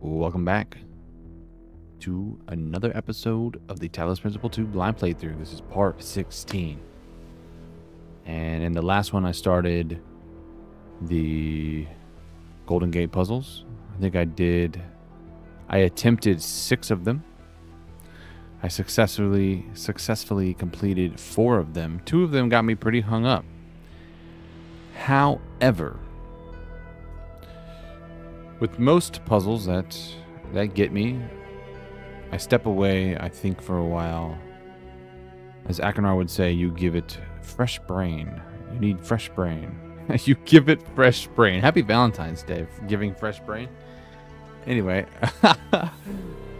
Welcome back to another episode of the Talos Principle 2 blind playthrough. This is part 16. And in the last one, I started the Golden Gate puzzles. I think I attempted 6 of them. I successfully completed 4 of them. 2 of them got me pretty hung up. However, with most puzzles that get me, I step away, I think, for a while. As Akanar would say, you give it fresh brain. You need fresh brain. You give it fresh brain. Happy Valentine's Day for giving fresh brain. Anyway,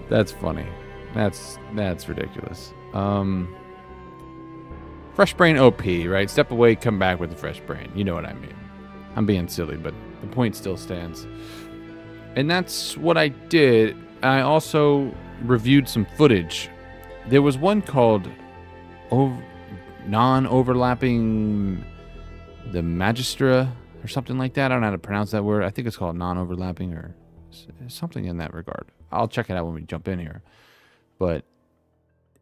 that's funny. That's ridiculous. Fresh brain OP, right? Step away, come back with a fresh brain. You know what I mean. I'm being silly, but the point still stands. And that's what I did. I also reviewed some footage. There was one called non-overlapping the Magistra or something like that. I don't know how to pronounce that word. I think it's called non-overlapping or something in that regard. I'll check it out when we jump in here. But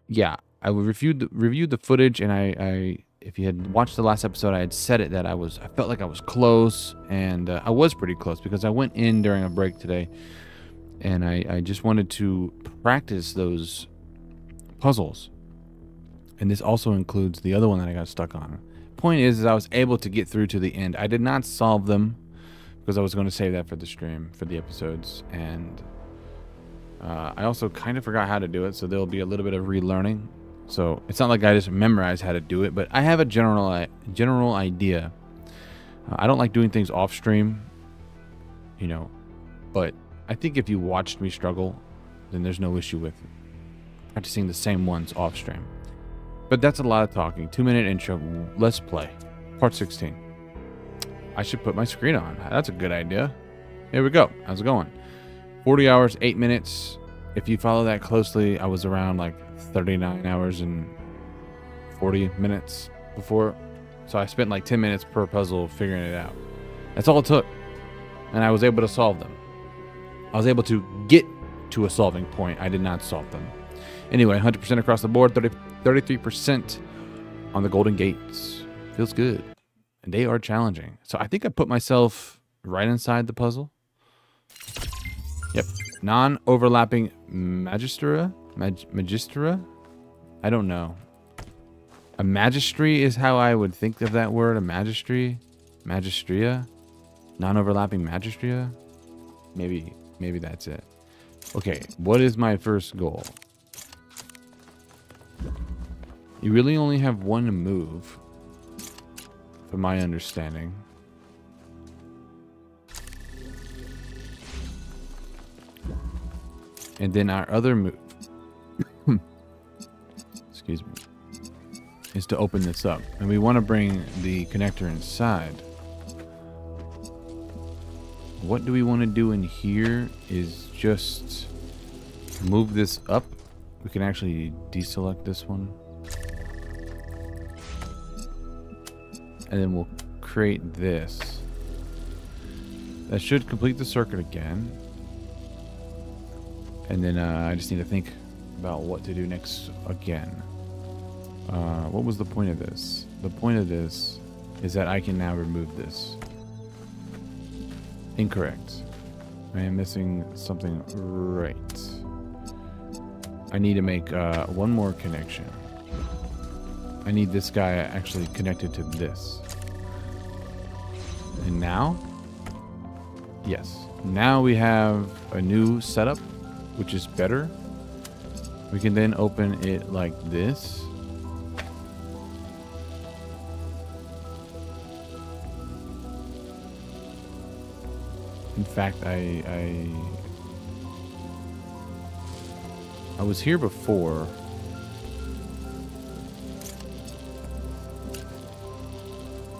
yeah, I reviewed the footage, and I if you had watched the last episode, I had said it that I felt like I was close, and I was pretty close because I went in during a break today, and I just wanted to practice those puzzles. And this also includes the other one that I got stuck on. Point is I was able to get through to the end. I did not solve them because I was going to save that for the stream, for the episodes, and I also kind of forgot how to do it, so there'll be a little bit of relearning. So it's not like I just memorized how to do it, but I have a general idea. I don't like doing things off stream, you know, but I think if you watched me struggle, then there's no issue with practicing the same ones off stream. But that's a lot of talking. 2-minute intro. Let's play. Part 16. I should put my screen on. That's a good idea. Here we go. How's it going? 40 hours, 8 minutes. If you follow that closely, I was around like 39 hours and 40 minutes before. So I spent like 10 minutes per puzzle figuring it out. That's all it took. And I was able to solve them. I was able to get to a solving point. I did not solve them. Anyway, 100% across the board, 33% on the Golden Gates. Feels good. And they are challenging. So I think I put myself right inside the puzzle. Yep. Non-overlapping Magistra? Magistra? I don't know. A magistry is how I would think of that word. A magistry? Magistria? Non-overlapping magistria? Maybe that's it. Okay, what is my first goal? You really only have one move, from my understanding. And then our other move, excuse me, is to open this up. And we want to bring the connector inside. What do we want to do in here is just move this up. We can actually deselect this one. And then we'll create this. That should complete the circuit again. And then I just need to think about what to do next again. What was the point of this? The point of this is that I can now remove this. Incorrect. I am missing something right. I need to make one more connection. I need this guy actually connected to this. And now? Yes. Now we have a new setup, which is better. We can then open it like this. In fact, I was here before.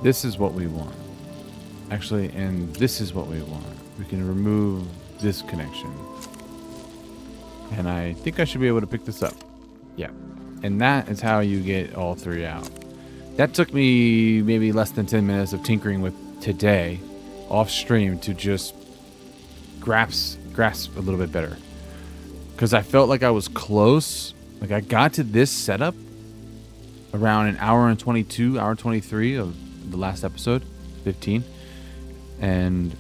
This is what we want. Actually, and this is what we want. We can remove this connection. And I think I should be able to pick this up. Yeah. And that is how you get all 3 out. That took me maybe less than 10 minutes of tinkering with today off stream to just grasp grasp a little bit better. Because I felt like I was close. Like I got to this setup around an hour and 22, hour 23 of the last episode, 15. And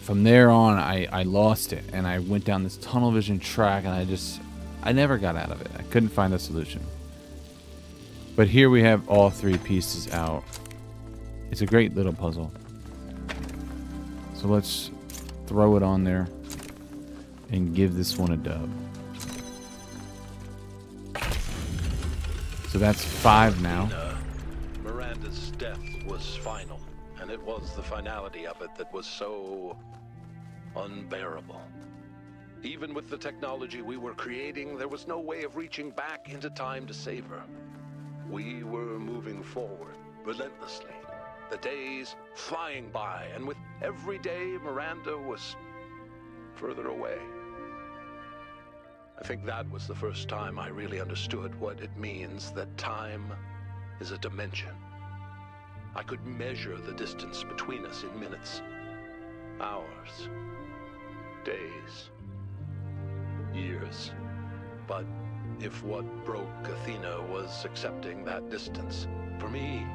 from there on, I lost it. And I went down this tunnel vision track and I never got out of it. I couldn't find a solution. But here we have all 3 pieces out. It's a great little puzzle. So let's throw it on there and give this one a dub. So that's 5 now. Miranda's death was final, and it was the finality of it that was so unbearable. Even with the technology we were creating, there was no way of reaching back into time to save her. We were moving forward, relentlessly. The days flying by, and with every day, Miranda was further away. I think that was the first time I really understood what it means that time is a dimension. I could measure the distance between us in minutes, hours, days, years. But if what broke Athena was accepting that distance, for me,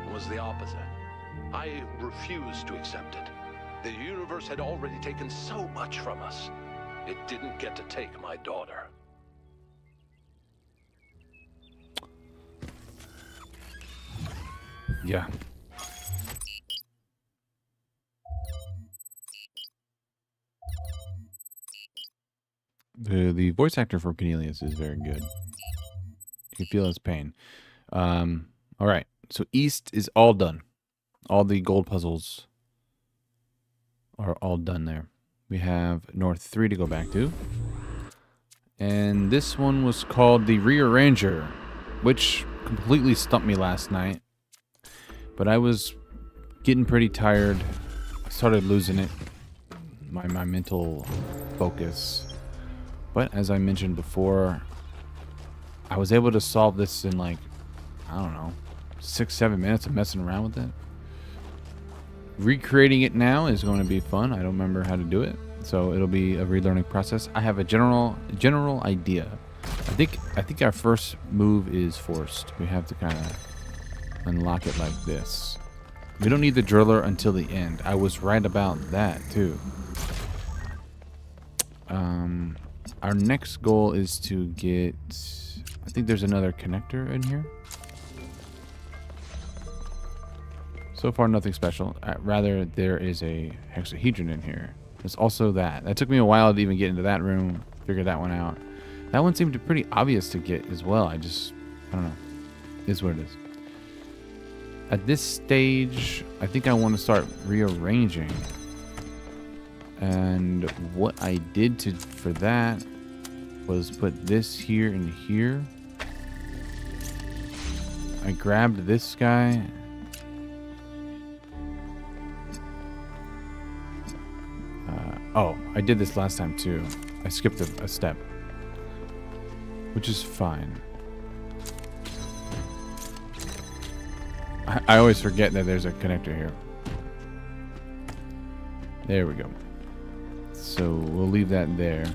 it was the opposite. I refused to accept it. The universe had already taken so much from us. It didn't get to take my daughter. Yeah. The voice actor for Cornelius is very good. You can feel his pain. All right. So East is all done. All the gold puzzles are all done there. We have North 3 to go back to. And this one was called the Rearranger, which completely stumped me last night. But I was getting pretty tired. I started losing it. My mental focus. But as I mentioned before, I was able to solve this in like, I don't know, 6-7 minutes of messing around with it. Recreating it now is going to be fun. I don't remember how to do it, so it'll be a relearning process. I have a general idea. I think our first move is forced. We have to kind of unlock it like this. We don't need the driller until the end. I was right about that too. Our next goal is to get, I think there's another connector in here. So far, nothing special. Rather, there is a hexahedron in here. There's also that. That took me a while to even get into that room, figure that one out. That one seemed pretty obvious to get as well. I don't know. It is what it is. At this stage, I think I want to start rearranging. And what I did for that was put this here and here. I grabbed this guy. Oh, I did this last time too. I skipped a step, which is fine. I always forget that there's a connector here. There we go. So we'll leave that there.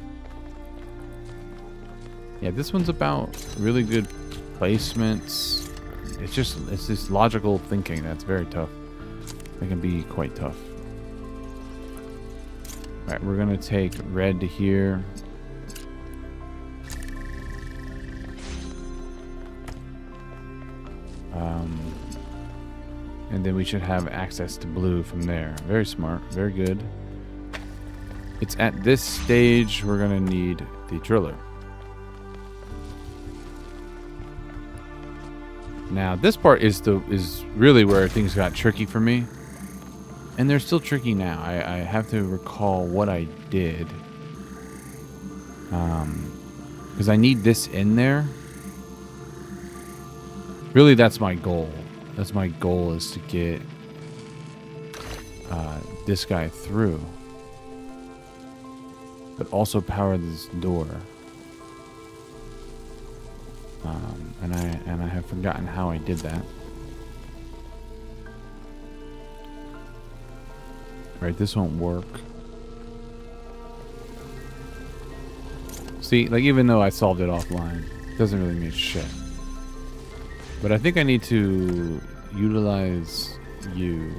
Yeah, this one's about really good placements. It's this logical thinking that's very tough. It can be quite tough. All right, we're gonna take red to here. And then we should have access to blue from there. Very smart, very good. It's at this stage we're gonna need the driller. Now this part is really where things got tricky for me. And they're still tricky now. I have to recall what I did. Because I need this in there. Really, that's my goal. That's my goal, is to get this guy through. But also power this door. And I have forgotten how I did that. Right, this won't work. See, like, even though I solved it offline, it doesn't really mean shit. But I think I need to utilize you.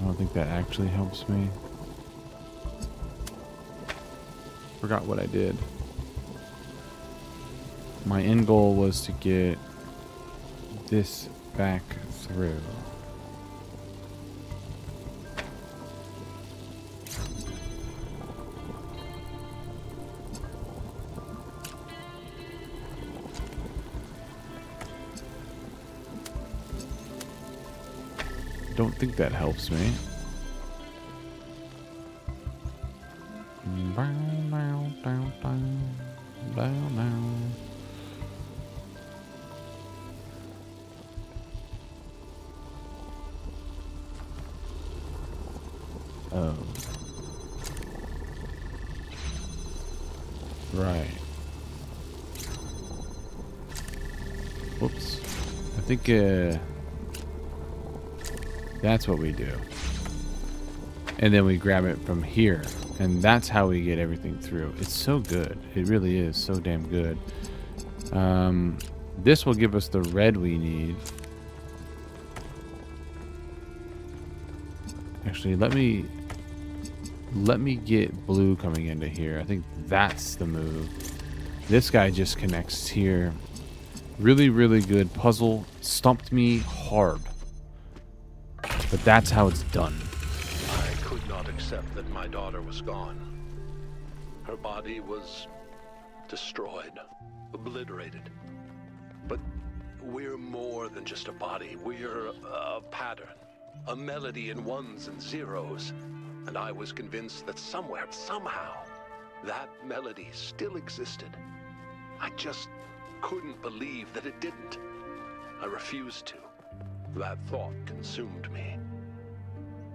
I don't think that actually helps me. Forgot what I did. My end goal was to get this back through. Don't think that helps me. Down. Oh. Right. Whoops. I think, that's what we do. And then we grab it from here. And that's how we get everything through. It's so good. It really is so damn good. This will give us the red we need. Actually, let me get blue coming into here. I think that's the move. This guy just connects here. Really, really good puzzle. Stumped me hard. But that's how it's done. I could not accept that my daughter was gone. Her body was destroyed, obliterated. But we're more than just a body. We're a pattern, a melody in ones and zeros. And I was convinced that somewhere, somehow, that melody still existed. I just couldn't believe that it didn't. I refused to. That thought consumed me.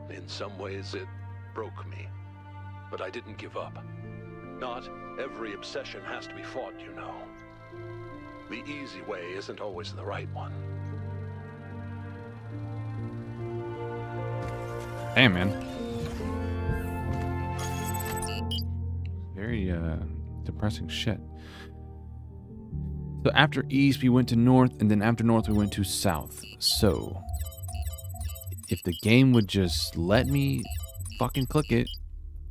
In some ways, it broke me. But I didn't give up. Not every obsession has to be fought, you know. The easy way isn't always the right one. Damn, man. Very depressing shit. So after east we went to north, and then after north we went to south. So if the game would just let me fucking click it,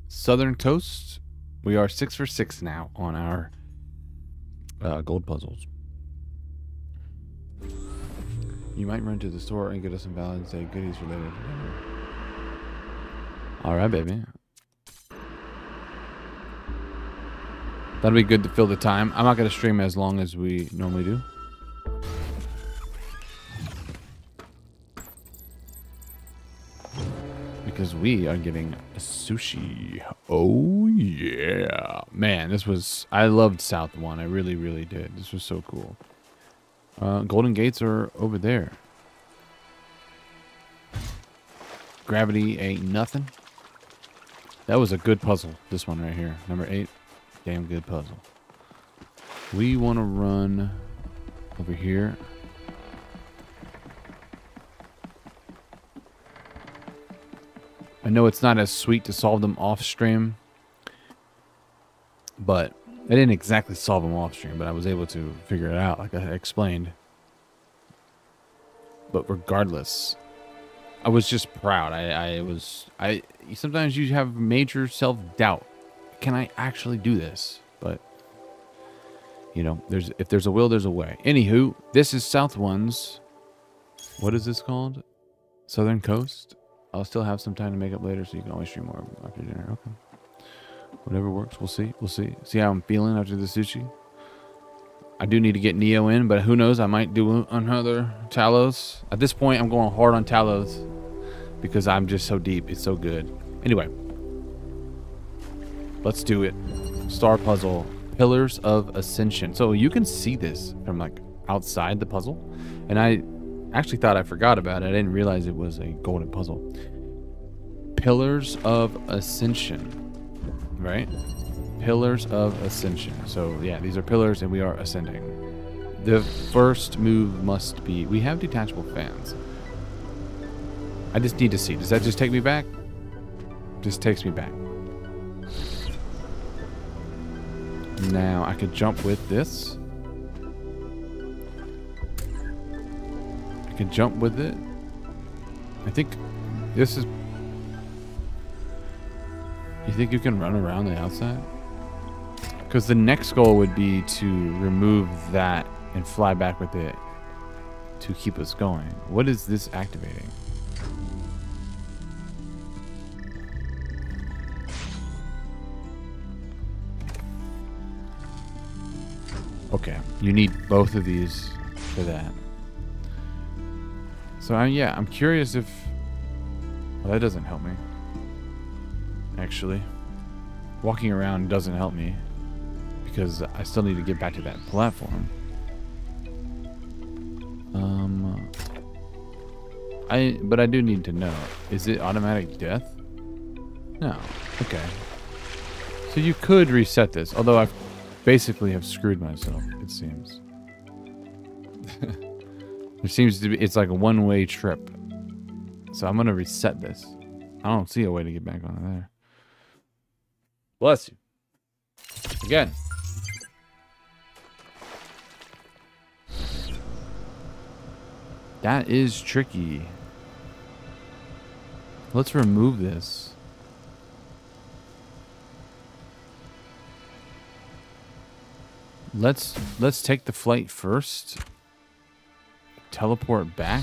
southern coast, we are 6 for 6 now on our gold puzzles. You might run to the store and get us some Valentine's Day goodies related. Alright, baby. That'll be good to fill the time. I'm not going to stream as long as we normally do. Because we are getting sushi. Oh, yeah. Man, this was... I loved South 1. I really, really did. This was so cool. Golden Gates are over there. Gravity ain't nothing. That was a good puzzle. This one right here. Number 8. Damn good puzzle. We want to run over here. I know it's not as sweet to solve them off stream, but I didn't exactly solve them off stream, but I was able to figure it out like I explained. But regardless, I was just proud. I sometimes you have major self-doubt. Can I actually do this? But you know, if there's a will, there's a way. Anywho, this is South One's. What is this called? Southern Coast. I'll still have some time to make up later, so you can always stream more after dinner. Okay. Whatever works. We'll see. We'll see. See how I'm feeling after the sushi. I do need to get Neo in, but who knows? I might do another Talos. At this point, I'm going hard on Talos because I'm just so deep. It's so good. Anyway. Let's do it. Star puzzle. Pillars of Ascension. So you can see this from like outside the puzzle. And I actually thought I forgot about it. I didn't realize it was a golden puzzle. Pillars of Ascension. Right? Pillars of Ascension. So yeah, these are pillars and we are ascending. The first move must be... We have detachable fans. I just need to see. Does that just take me back? Just takes me back. Now, I could jump with this. I could jump with it. I think this is... You think you can run around the outside? Because the next goal would be to remove that and fly back with it to keep us going. What is this activating? Okay, you need both of these for that. So yeah, I'm curious if... Well, that doesn't help me. Actually, walking around doesn't help me because I still need to get back to that platform. But I do need to know. Is it automatic death? No. Okay. So you could reset this, although I basically have screwed myself, it seems. There seems to be, it's like a one-way trip. So I'm gonna reset this. I don't see a way to get back onto there. Bless you. Again. That is tricky. Let's remove this. Let's take the flight first. Teleport back.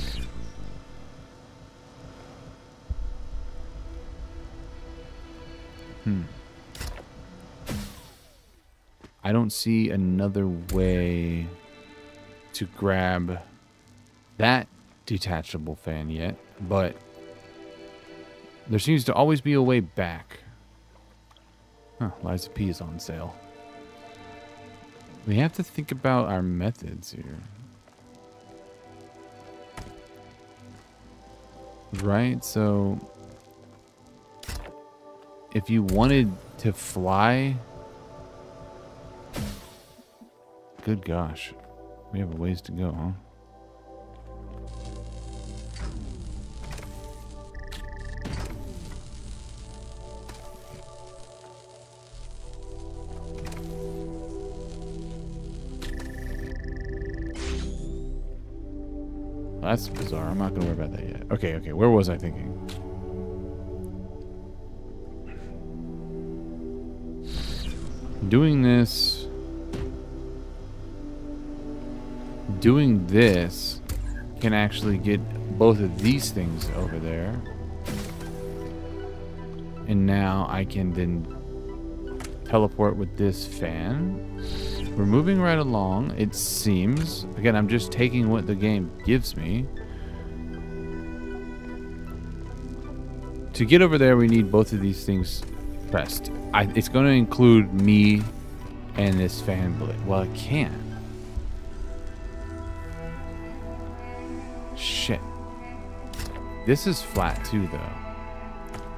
I don't see another way to grab that detachable fan yet, but there seems to always be a way back. Huh, Liza P is on sale. We have to think about our methods here. Right, so if you wanted to fly, good gosh, we have a ways to go, huh? That's bizarre. I'm not gonna worry about that yet. Okay, okay. Where was I thinking? Doing this can actually get both of these things over there. And now I can then teleport with this fan. We're moving right along, it seems. Again, I'm just taking what the game gives me. To get over there, we need both of these things pressed. It's going to include me and this fan blade. Well, it can't. Shit. This is flat too, though.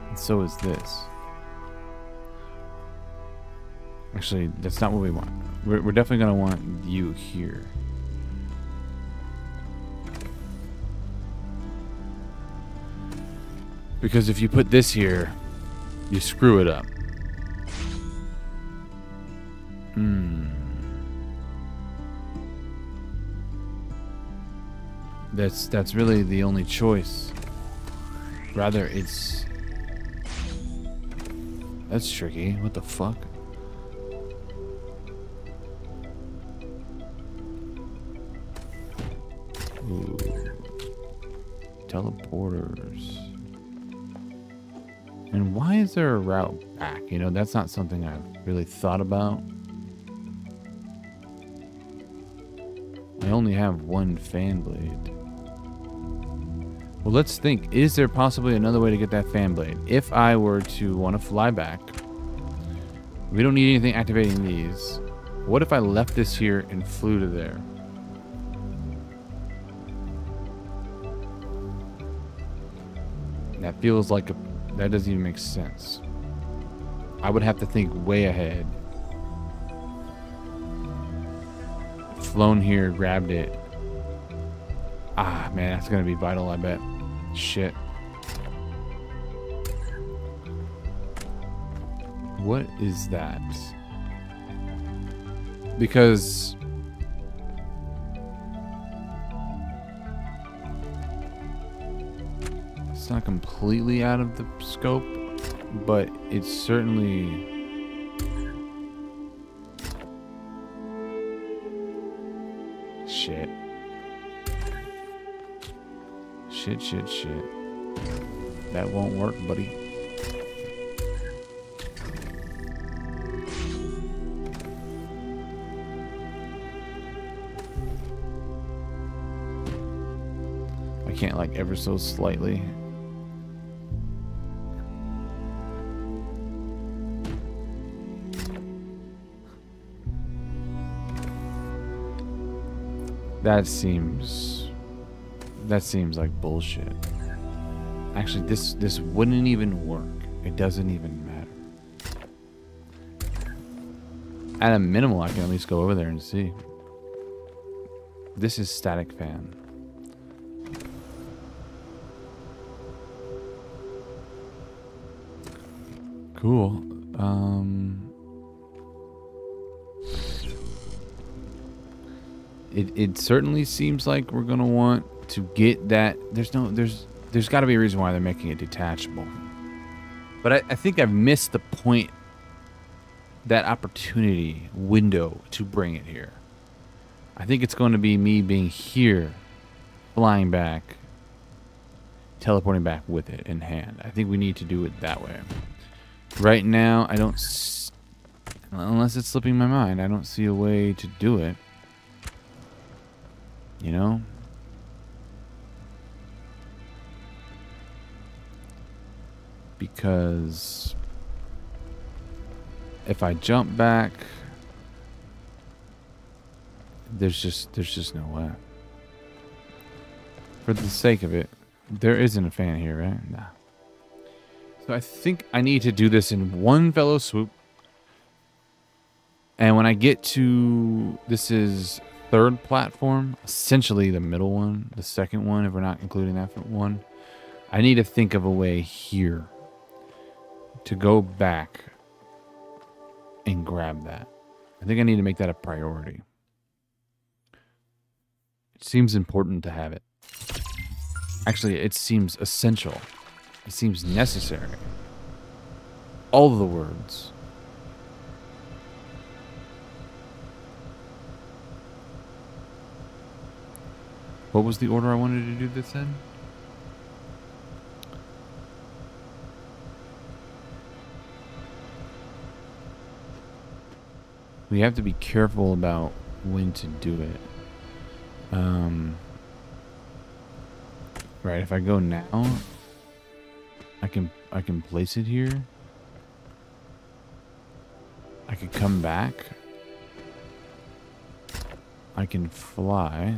And so is this. Actually, that's not what we want. We're definitely going to want you here. Because if you put this here, you screw it up. That's really the only choice. Rather, it's... That's tricky. What the fuck? Ooh. Teleporters. And why is there a route back? You know, that's not something I've really thought about. I only have one fan blade. Well, let's think. Is there possibly another way to get that fan blade? If I were to want to fly back, we don't need anything activating these. What if I left this here and flew to there? That feels like a... That doesn't even make sense. I would have to think way ahead. flown here, grabbed it. Ah, man, that's gonna be vital, I bet. Shit. What is that? Because it's not completely out of the scope, but it's certainly... Shit. Shit. That won't work, buddy. I can't, like, ever so slightly. That seems like bullshit. Actually, this wouldn't even work. It doesn't even matter. At a minimal, I can at least go over there and see. This is static fan. Cool. It certainly seems like we're gonna want to get that. There's got to be a reason why they're making it detachable. But I think I've missed the point, that opportunity window to bring it here. I think it's going to be me being here, flying back, teleporting back with it in hand. I think we need to do it that way. Right now, I don't, unless it's slipping my mind, I don't see a way to do it. You know? Because if I jump back, there's just no way. For the sake of it, there isn't a fan here, right? Nah. So I think I need to do this in one fellow swoop. And when I get to, this is third platform, essentially the middle one, the second one, if we're not including that one, I need to think of a way here to go back and grab that. I think I need to make that a priority. It seems important to have it. Actually, it seems essential. It seems necessary. All of the words. What was the order I wanted to do this in? We have to be careful about when to do it. Right, if I go now, I can place it here. I could come back. I can fly.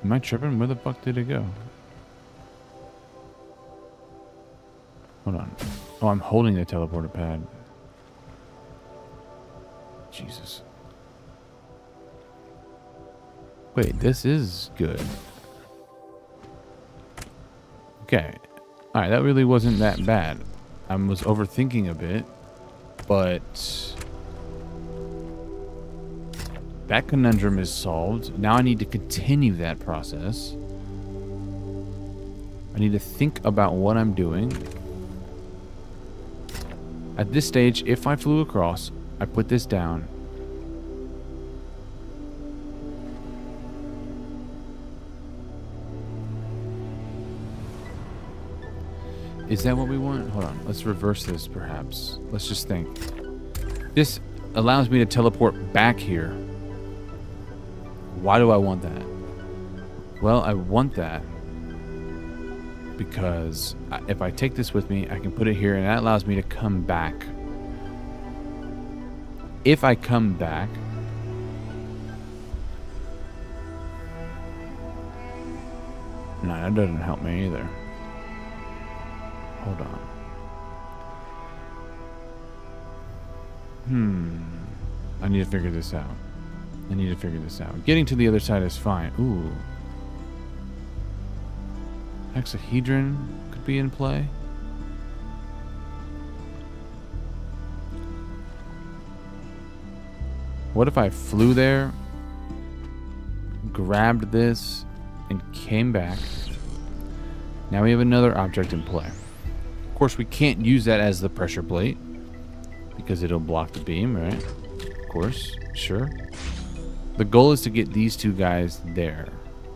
Am I tripping? Where the fuck did it go? Hold on. Oh, I'm holding the teleporter pad. Jesus. Wait, this is good. Okay. Alright, that really wasn't that bad. I was overthinking a bit, but that conundrum is solved. Now I need to continue that process. I need to think about what I'm doing. At this stage, if I flew across, I put this down. Is that what we want? Hold on. Let's reverse this, perhaps. Let's just think. This allows me to teleport back here. Why do I want that? Well, I want that because if I take this with me, I can put it here, and that allows me to come back. If I come back, no, that doesn't help me either. Hold on. I need to figure this out. Getting to the other side is fine. Ooh. Hexahedron could be in play. What if I flew there, grabbed this, and came back? Now we have another object in play. Of course, we can't use that as the pressure plate because it'll block the beam, right? Of course, sure. The goal is to get these two guys there,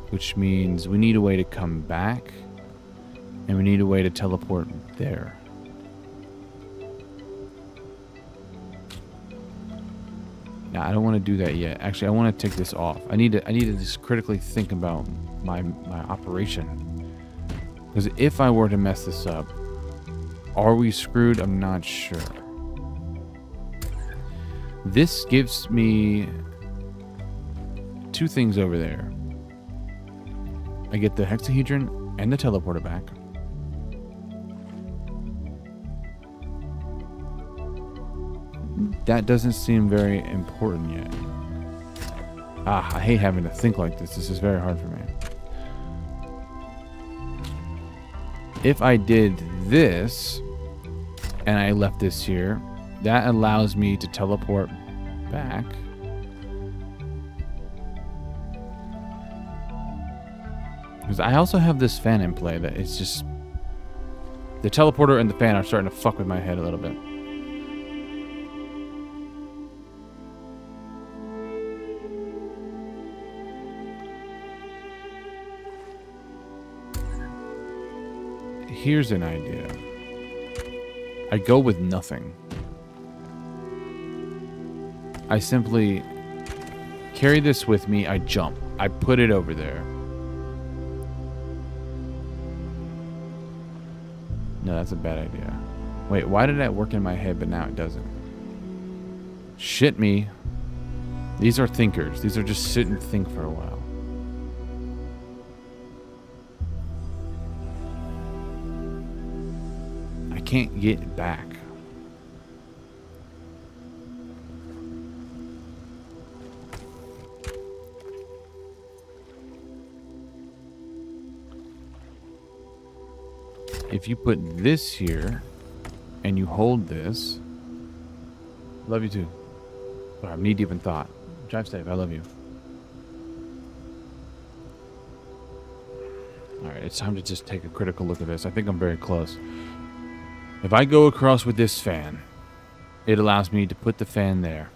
which means we need a way to come back, and we need a way to teleport there. Now, I don't want to do that yet. Actually, I want to take this off. I need to just critically think about my operation. Because if I were to mess this up, are we screwed? I'm not sure. This gives me two things over there. I get the hexahedron and the teleporter back. That doesn't seem very important yet. I hate having to think like this. This is very hard for me. If I did this and I left this here, that allows me to teleport back. Because I also have this fan in play that it's just... The teleporter and the fan are starting to fuck with my head a little bit. Here's an idea. I go with nothing. I simply carry this with me. I jump. I put it over there. No, that's a bad idea. Wait, why did that work in my head, but now it doesn't? Shit me. These are thinkers. These are just sit and think for a while. I can't get back. If you put this here and you hold this, love you too. Sorry, I'm knee deep in thought. Drive safe. I love you. All right, it's time to just take a critical look at this. I think I'm very close. If I go across with this fan, it allows me to put the fan there.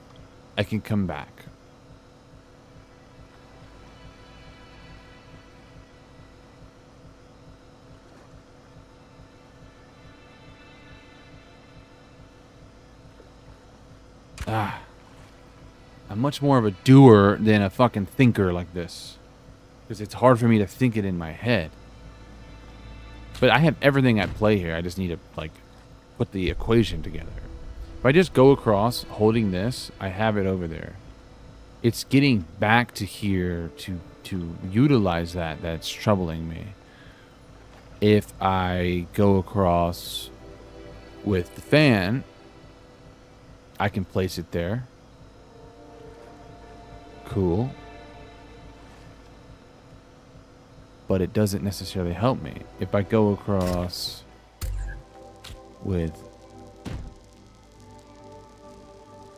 I can come back. I'm much more of a doer than a fucking thinker like this. Because it's hard for me to think it in my head. But I have everything at play here. I just need to, like, put the equation together. If I just go across holding this, I have it over there. It's getting back to here to utilize that that's troubling me. If I go across with the fan, I can place it there. Cool. But it doesn't necessarily help me. If I go across with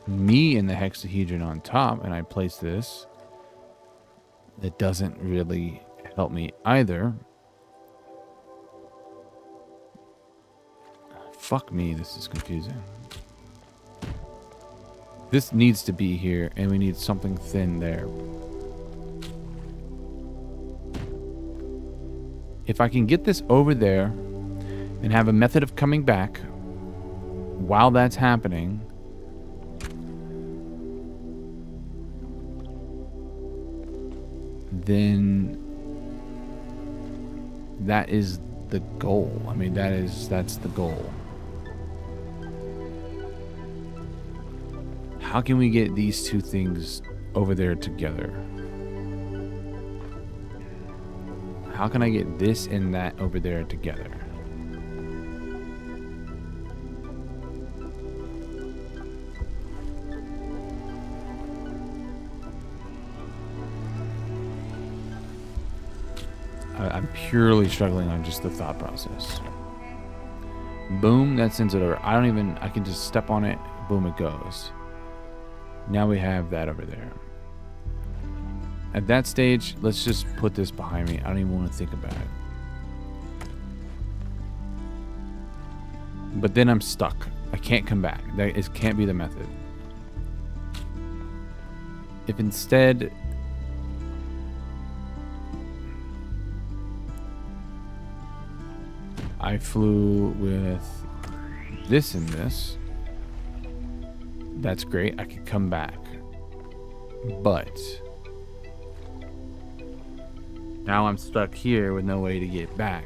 me and the hexahedron on top and I place this, it doesn't really help me either. Fuck me, this is confusing. This needs to be here, and we need something thin there. If I can get this over there and have a method of coming back while that's happening, then that is the goal. I mean, that's the goal. How can we get these two things over there together? How can I get this and that over there together? purely struggling on just the thought process. Boom, that sends it over. I can just step on it. Boom, it goes. Now we have that over there. At that stage, let's just put this behind me. I don't even want to think about it. But then I'm stuck. I can't come back. It can't be the method. If instead I flew with this and this, that's great. I could come back. But now I'm stuck here with no way to get back.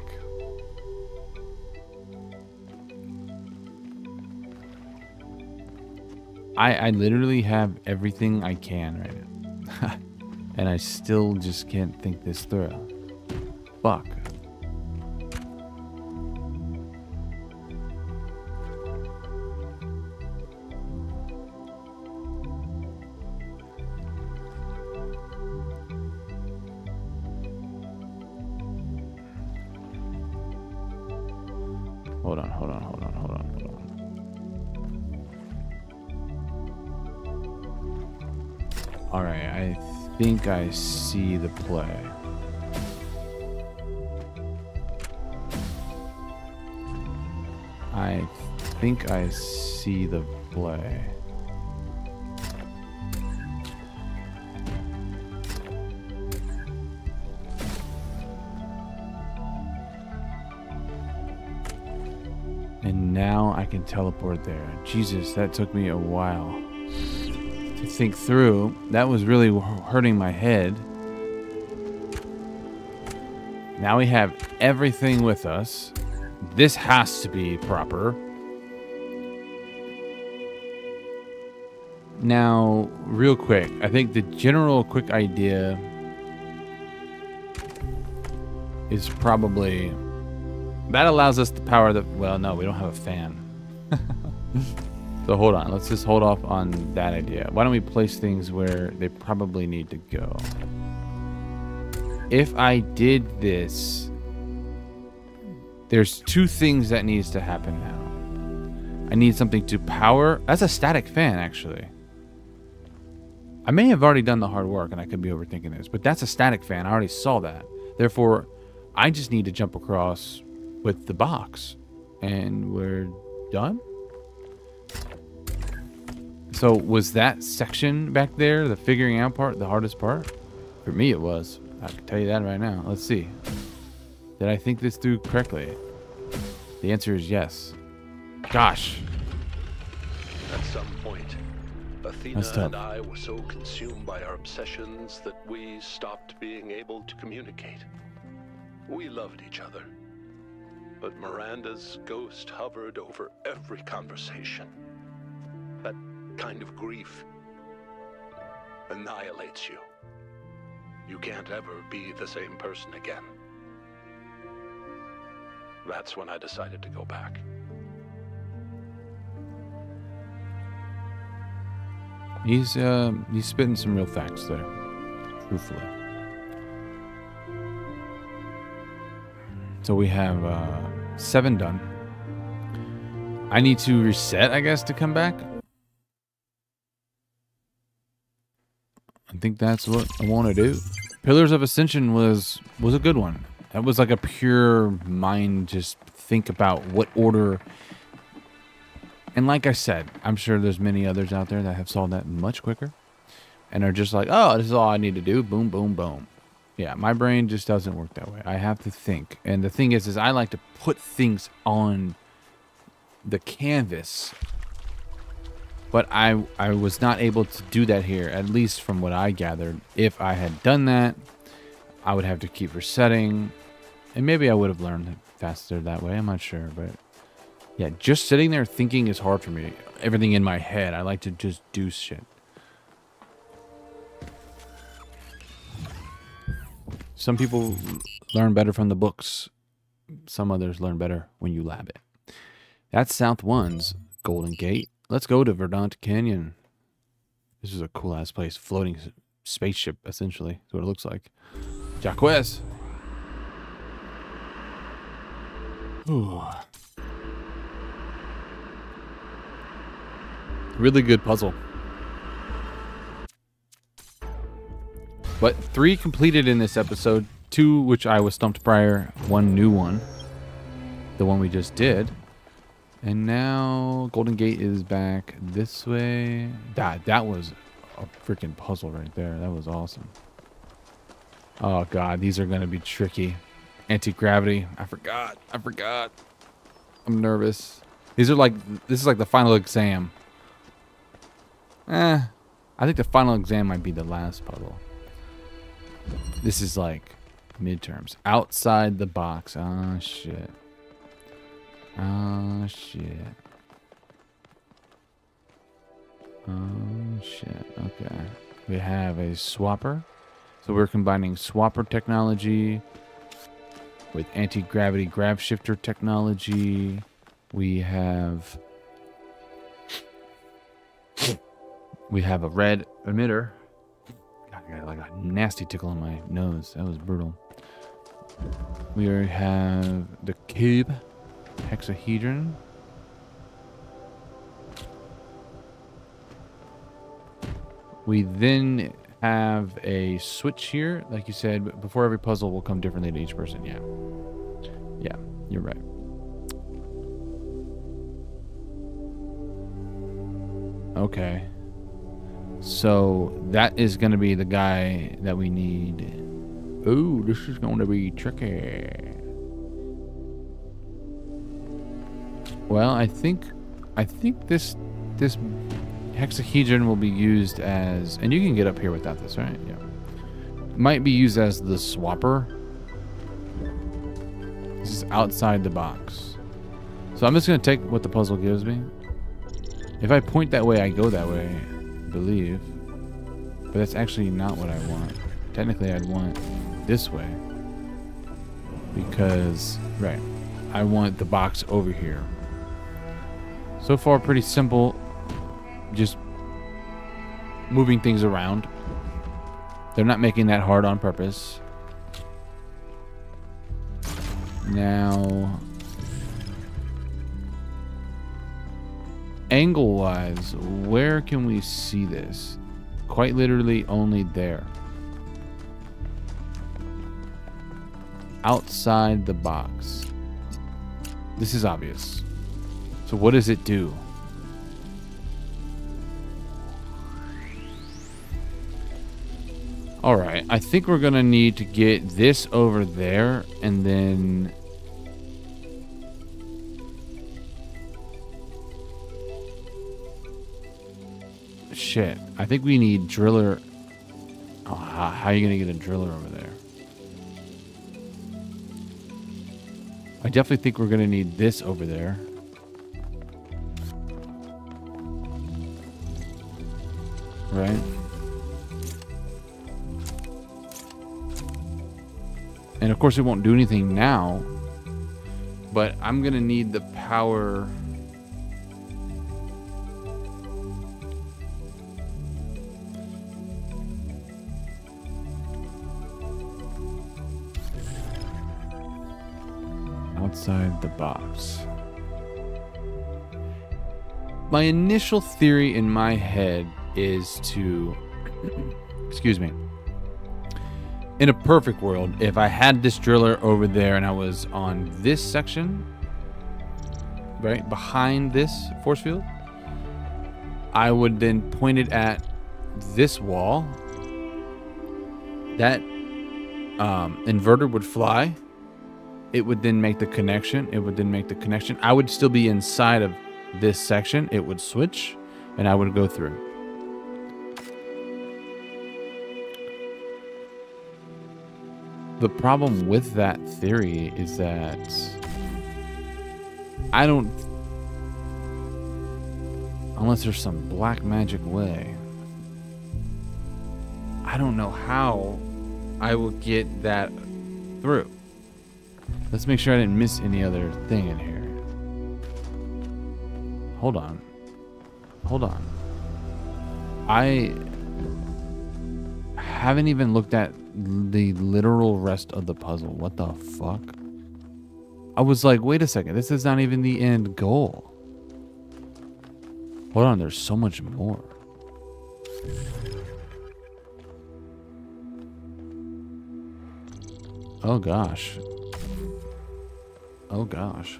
I literally have everything I can right now. And I still just can't think this through. Fuck. Hold on. Alright, I think I see the play. I think I see the play. And now I can teleport there. Jesus, that took me a while to think through. That was really hurting my head. Now we have everything with us. This has to be proper. Now, real quick, I think the general quick idea is probably that allows us to power the, well, no, we don't have a fan. So hold on, let's just hold off on that idea. Why don't we place things where they probably need to go? If I did this, there's two things that needs to happen now. I need something to power. That's a static fan, actually. I may have already done the hard work and I could be overthinking this, but that's a static fan. I already saw that. Therefore, I just need to jump across with the box and we're done. So was that section back there, the figuring out part, the hardest part? For me, it was. I can tell you that right now. Let's see. Did I think this through correctly? The answer is yes. Gosh. At some point, Athena and I were so consumed by our obsessions that we stopped being able to communicate. We loved each other, but Miranda's ghost hovered over every conversation. That kind of grief annihilates you. You can't ever be the same person again. That's when I decided to go back. He's spitting some real facts there, truthfully. So we have 7 done. I need to reset, I guess, to come back. I think that's what I want to do. Pillars of Ascension was a good one. That was like a pure mind, just think about what order. And like I said, I'm sure there's many others out there that have solved that much quicker and are just like, oh, this is all I need to do. Boom, boom, boom. Yeah, my brain just doesn't work that way. I have to think. And the thing is I like to put things on the canvas. But I was not able to do that here, at least from what I gathered. If I had done that, I would have to keep resetting. And maybe I would have learned faster that way. I'm not sure. But yeah, just sitting there thinking is hard for me. Everything in my head. I like to just do shit. Some people learn better from the books. Some others learn better when you lab it. That's South 1's Golden Gate. Let's go to Verdant Canyon. This is a cool-ass place. Floating spaceship, essentially. That's what it looks like. Jacquez. Ooh. Really good puzzle. But 3 completed in this episode. 2 which I was stumped prior. 1 new one. The one we just did. And now Golden Gate is back this way. That was a freaking puzzle right there. That was awesome. Oh god, these are going to be tricky. Anti-gravity. I forgot. I'm nervous. This is like the final exam. I think the final exam might be the last puzzle. This is like midterms. Outside the box. Oh shit. Oh shit. Oh shit. Okay. We have a swapper. So we're combining swapper technology with anti-gravity grav shifter technology. We have a red emitter. God, I got like a nasty tickle on my nose. That was brutal. We have the cube hexahedron. We then have a switch here. Like you said, before every puzzle will come differently to each person. Yeah. Yeah, you're right. Okay. So that is going to be the guy that we need. Ooh, this is going to be tricky. Well, I think this hexahedron will be used as, and you can get up here without this, right? Yeah. Might be used as the swapper. This is outside the box. So I'm just going to take what the puzzle gives me. If I point that way, I go that way, I believe. But that's actually not what I want. Technically, I'd want this way. Because, right, I want the box over here. So far, pretty simple. Just moving things around. They're not making that hard on purpose. Now, angle-wise, where can we see this? Quite literally only there. Outside the box. This is obvious. So what does it do? Alright, I think we're gonna need to get this over there and then shit. I think we need driller. Oh, how are you gonna get a driller over there? I definitely think we're gonna need this over there. Right? And of course it won't do anything now, but I'm gonna need the power. Outside the box. My initial theory in my head is to, excuse me, in a perfect world, if I had this driller over there and I was on this section, right behind this force field, I would then point it at this wall. That inverter would fly. It would then make the connection. I would still be inside of this section. It would switch and I would go through. The problem with that theory is that I don't, unless there's some black magic way, I don't know how I will get that through. Let's make sure I didn't miss any other thing in here. Hold on. I haven't even looked at the literal rest of the puzzle. What the fuck? I was like, wait a second. This is not even the end goal. Hold on. There's so much more. Oh, gosh. Oh, gosh.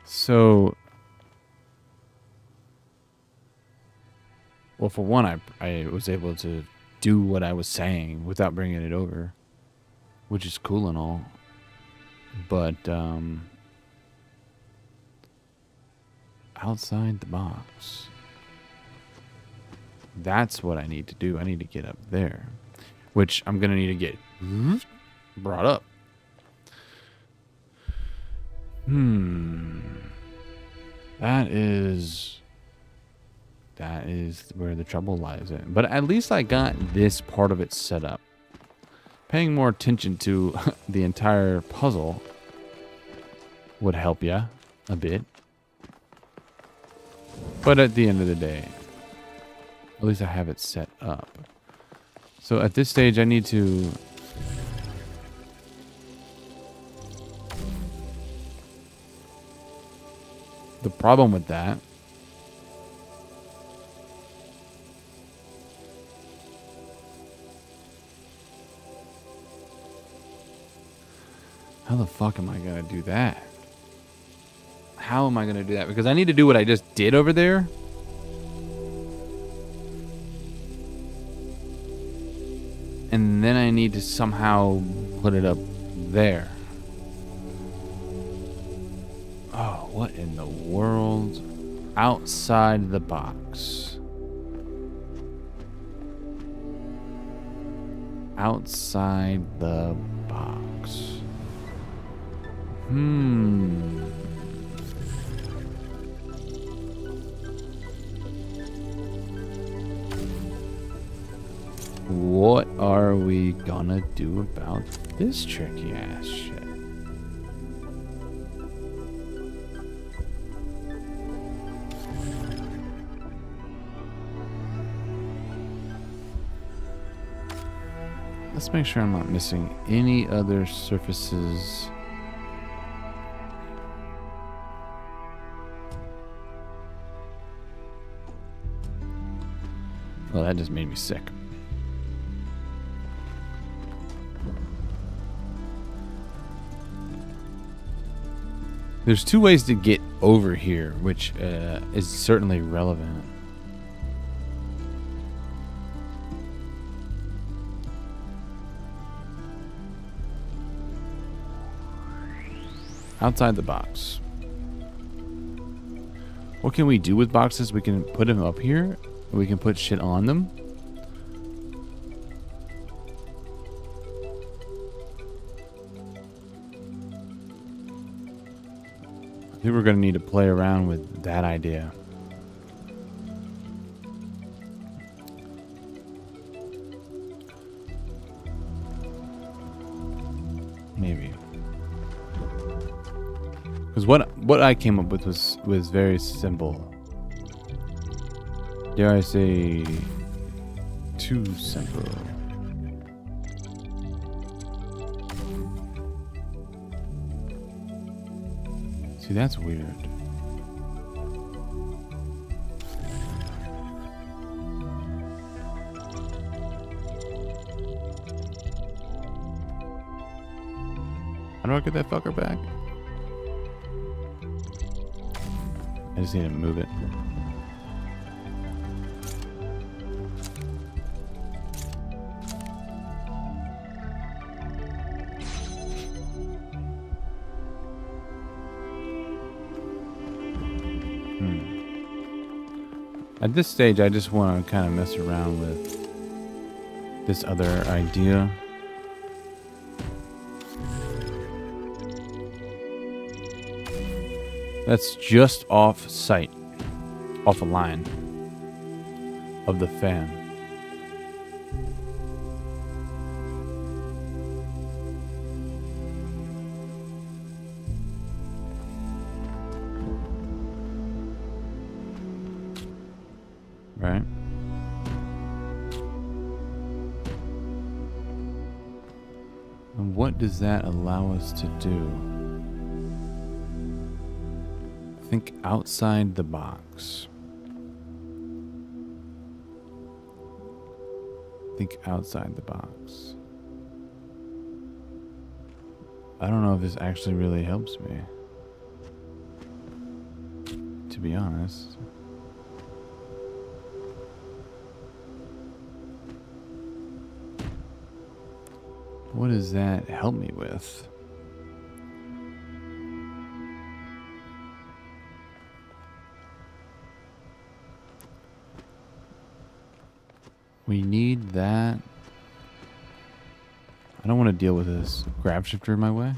So, well, for one, I was able to do what I was saying without bringing it over, which is cool and all. But, outside the box. That's what I need to do. I need to get up there, which I'm going to need to get brought up. That is where the trouble lies in. But at least I got this part of it set up. Paying more attention to the entire puzzle would help you a bit. But at the end of the day, at least I have it set up. So at this stage, I need to... The problem with that how the fuck am I gonna do that? How am I gonna do that? Because I need to do what I just did over there. And then I need to somehow put it up there. Oh, what in the world? Outside the box. Outside the box. What are we gonna do about this tricky ass shit? Let's make sure I'm not missing any other surfaces. Well, that just made me sick. There's two ways to get over here, which is certainly relevant. Outside the box. What can we do with boxes? We can put them up here. We can put shit on them. I think we're going to need to play around with that idea. Maybe. Because what I came up with was very simple. Dare I say, too simple. See, that's weird. How do I get that fucker back? I just need to move it. At this stage, I just want to kind of mess around with this other idea. That's just off sight, off a line of the fan. Right? And what does that allow us to do? Think outside the box. Think outside the box. I don't know if this actually really helps me, to be honest. What does that help me with? We need that. I don't want to deal with this grab shifter in my way.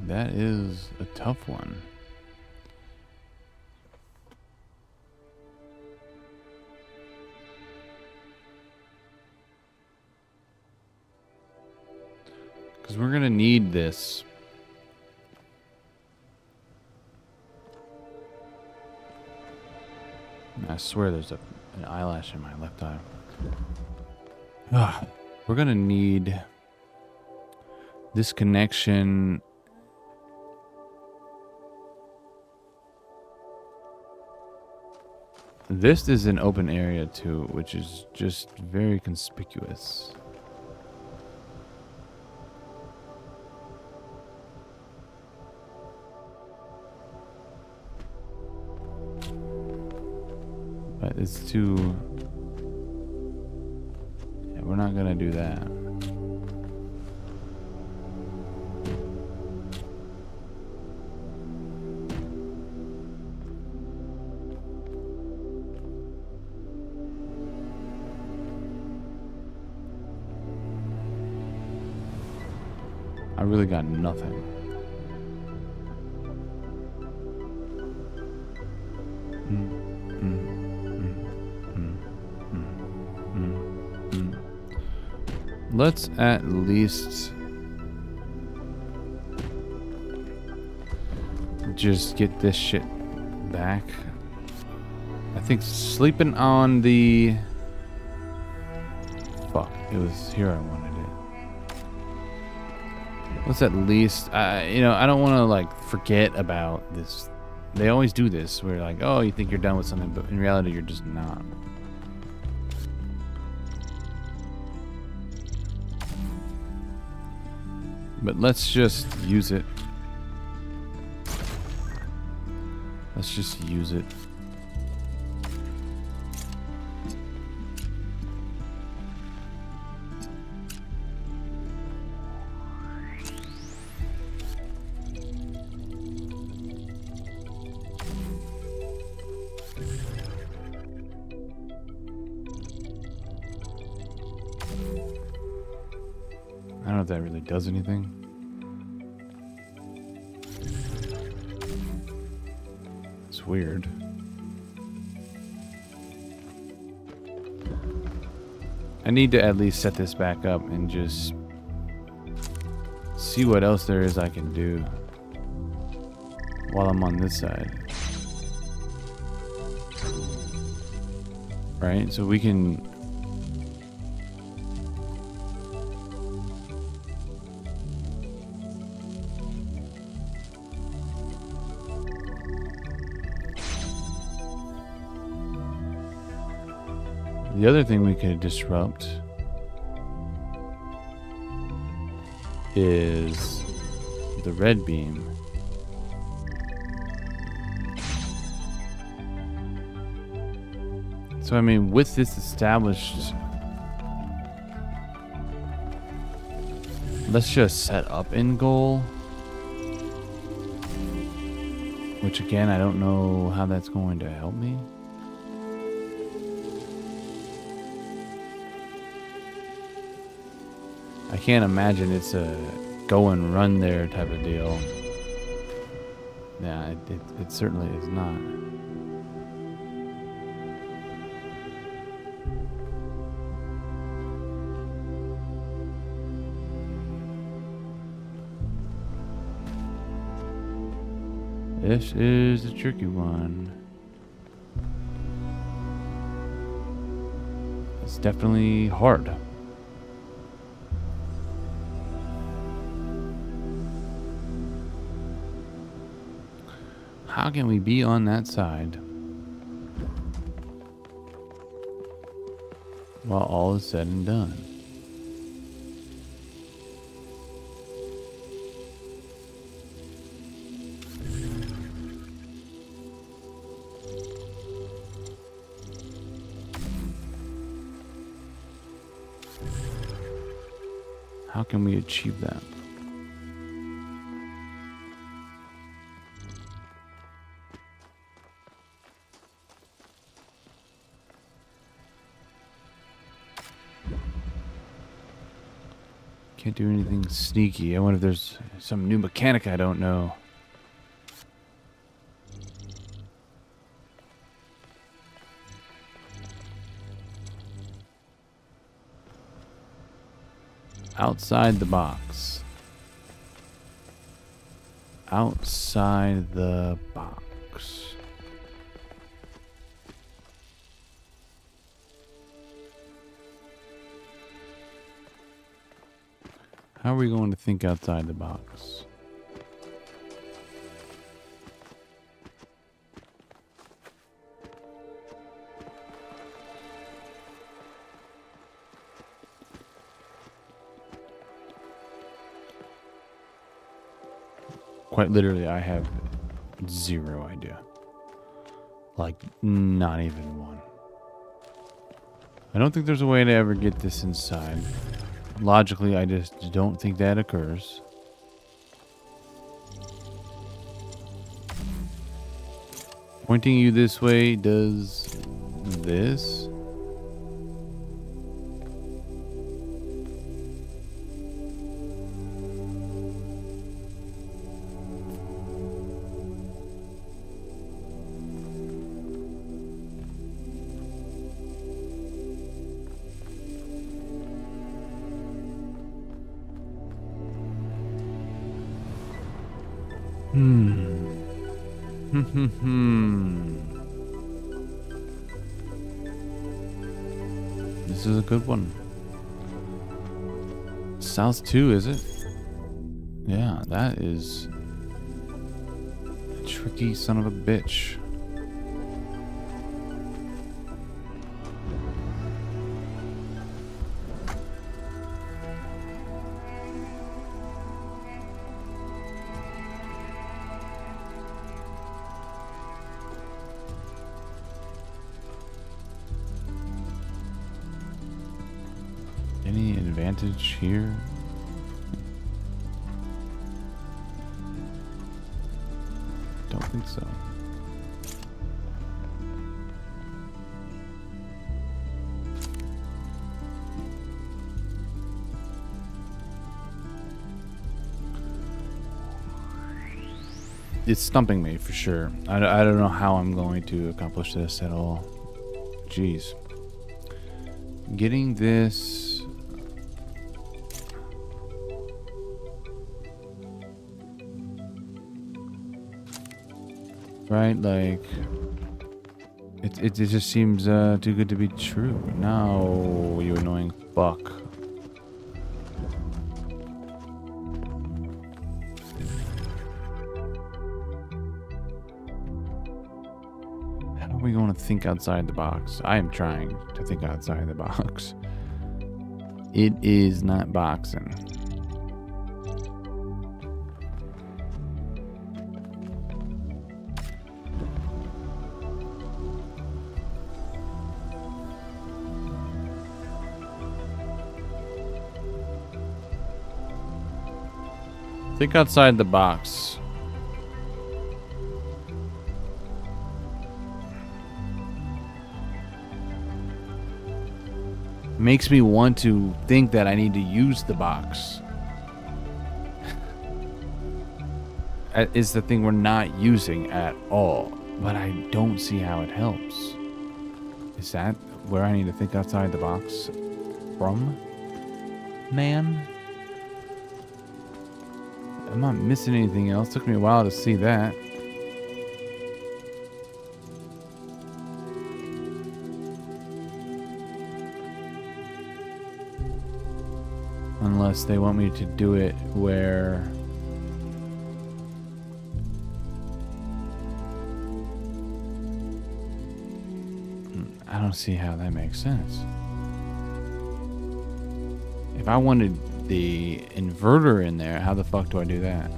That is a tough one. Because we're going to need this. I swear there's an eyelash in my left eye. We're going to need this connection. This is an open area too, which is just very conspicuous. But it's too... Yeah, we're not gonna do that. I really got nothing. Let's at least just get this shit back. I think sleeping on the... Fuck, it was here I wanted it. Let's at least, you know, I don't want to like forget about this. They always do this where like, oh, you think you're done with something, but in reality you're just not. But let's just use it. Let's just use it. I don't know if that really does anything. It's weird. I need to at least set this back up and just see what else there is I can do while I'm on this side. Right? So we can... The other thing we could disrupt is the red beam. So I mean, with this established, let's just set up in goal. Which again, I don't know how that's going to help me. I can't imagine it's a go and run there type of deal. Yeah, it certainly is not. This is a tricky one. It's definitely hard. How can we be on that side while all is said and done? How can we achieve that? Can't do anything sneaky. I wonder if there's some new mechanic I don't know. Outside the box. Outside the box. How are we going to think outside the box? Quite literally, I have zero idea. Like, not even one. I don't think there's a way to ever get this inside. Logically, I just don't think that occurs. Pointing you this way does this. This is a good one. South 2, is it? Yeah, that is a tricky son of a bitch. Any advantage here? Don't think so. It's stumping me for sure. I don't know how I'm going to accomplish this at all. Jeez. Getting this... Right, like... It just seems too good to be true. Now, you annoying fuck. How are we going to think outside the box? I am trying to think outside the box. It is not boxing. Think outside the box. Makes me want to think that I need to use the box. is the thing we're not using at all. But I don't see how it helps. Is that where I need to think outside the box from, man? I'm not missing anything else. Took me a while to see that. Unless they want me to do it where... I don't see how that makes sense. If I wanted the inverter in there, how the fuck do I do that?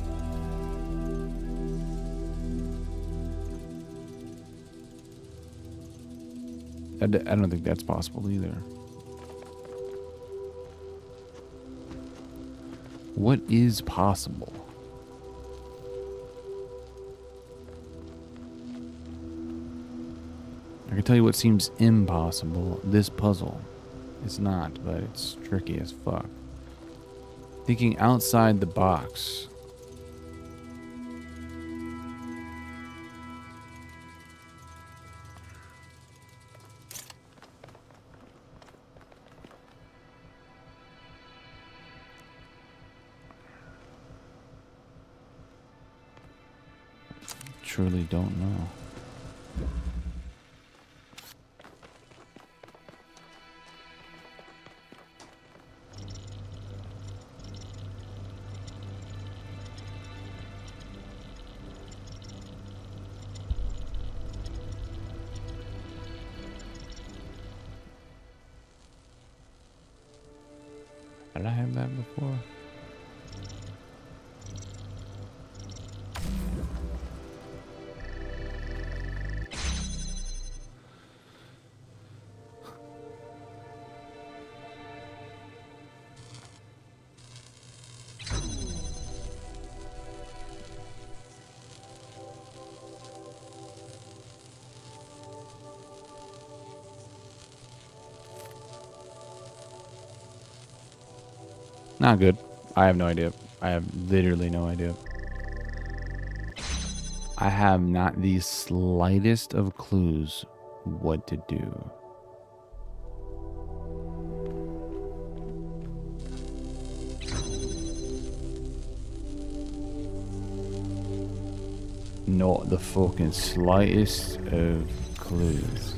I don't think that's possible either. What is possible? I can tell you what seems impossible. This puzzle. It's not, but it's tricky as fuck. Thinking outside the box. Truly don't know. Did I have that before? Not good. I have no idea. I have literally no idea. I have not the slightest of clues what to do. Not the fucking slightest of clues.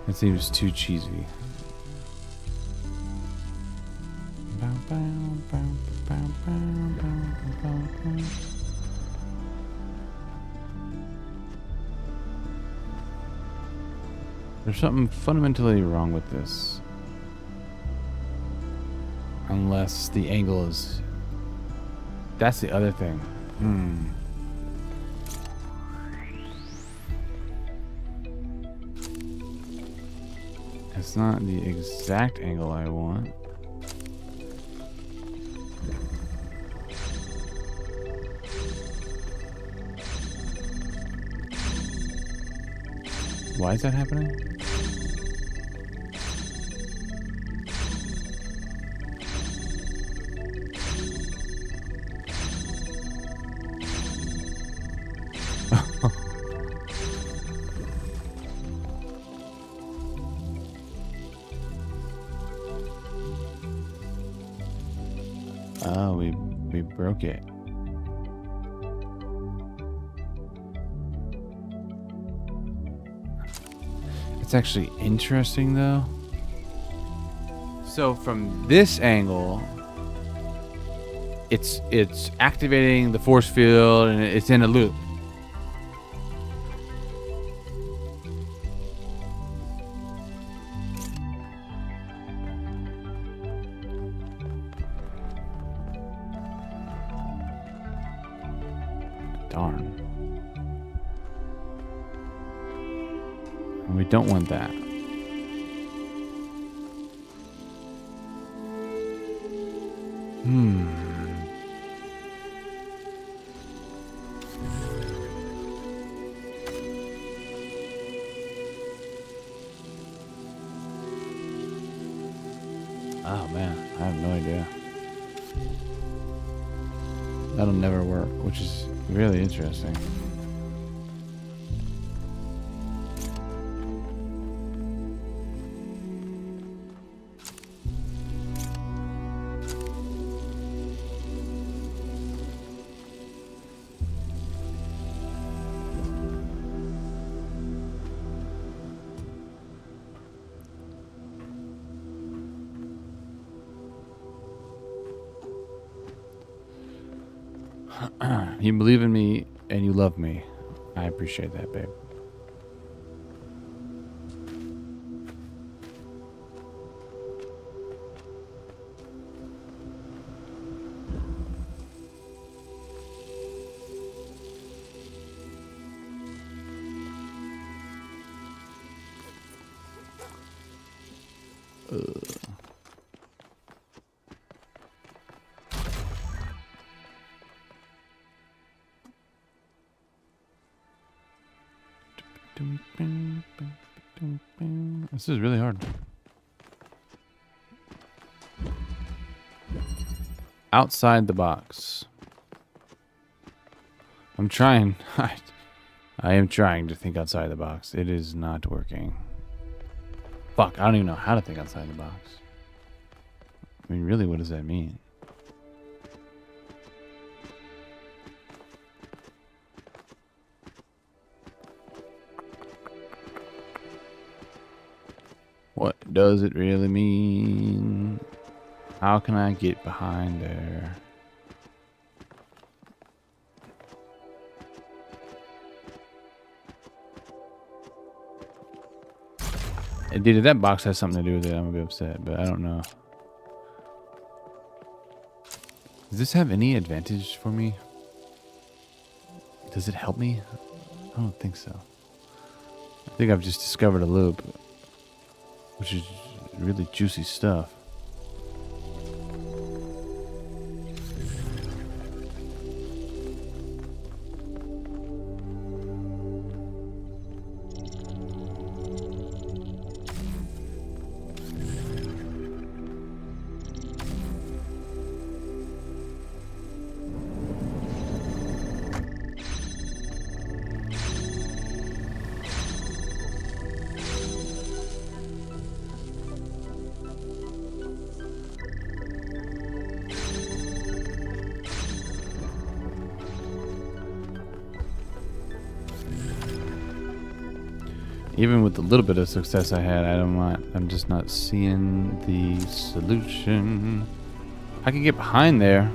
It seems too cheesy. There's something fundamentally wrong with this. Unless the angle is... That's the other thing. It's not the exact angle I want. Why is that happening? Oh, we broke it. It's actually interesting though. So from this angle, it's activating the force field, and it's in a loop. Darn. And we don't want that. Oh man, I have no idea. That'll never work, which is really interesting. You believe in me and you love me. I appreciate that, babe. This is really hard. Outside the box. I'm trying. I am trying to think outside the box. It is not working. Fuck, I don't even know how to think outside the box. I mean, really, what does that mean? What does it really mean? How can I get behind there? Dude, if that box has something to do with it, I'm gonna be upset, but I don't know. Does this have any advantage for me? Does it help me? I don't think so. I think I've just discovered a loop, which is really juicy stuff. Even with the little bit of success I had, I'm just not seeing the solution. I can get behind there,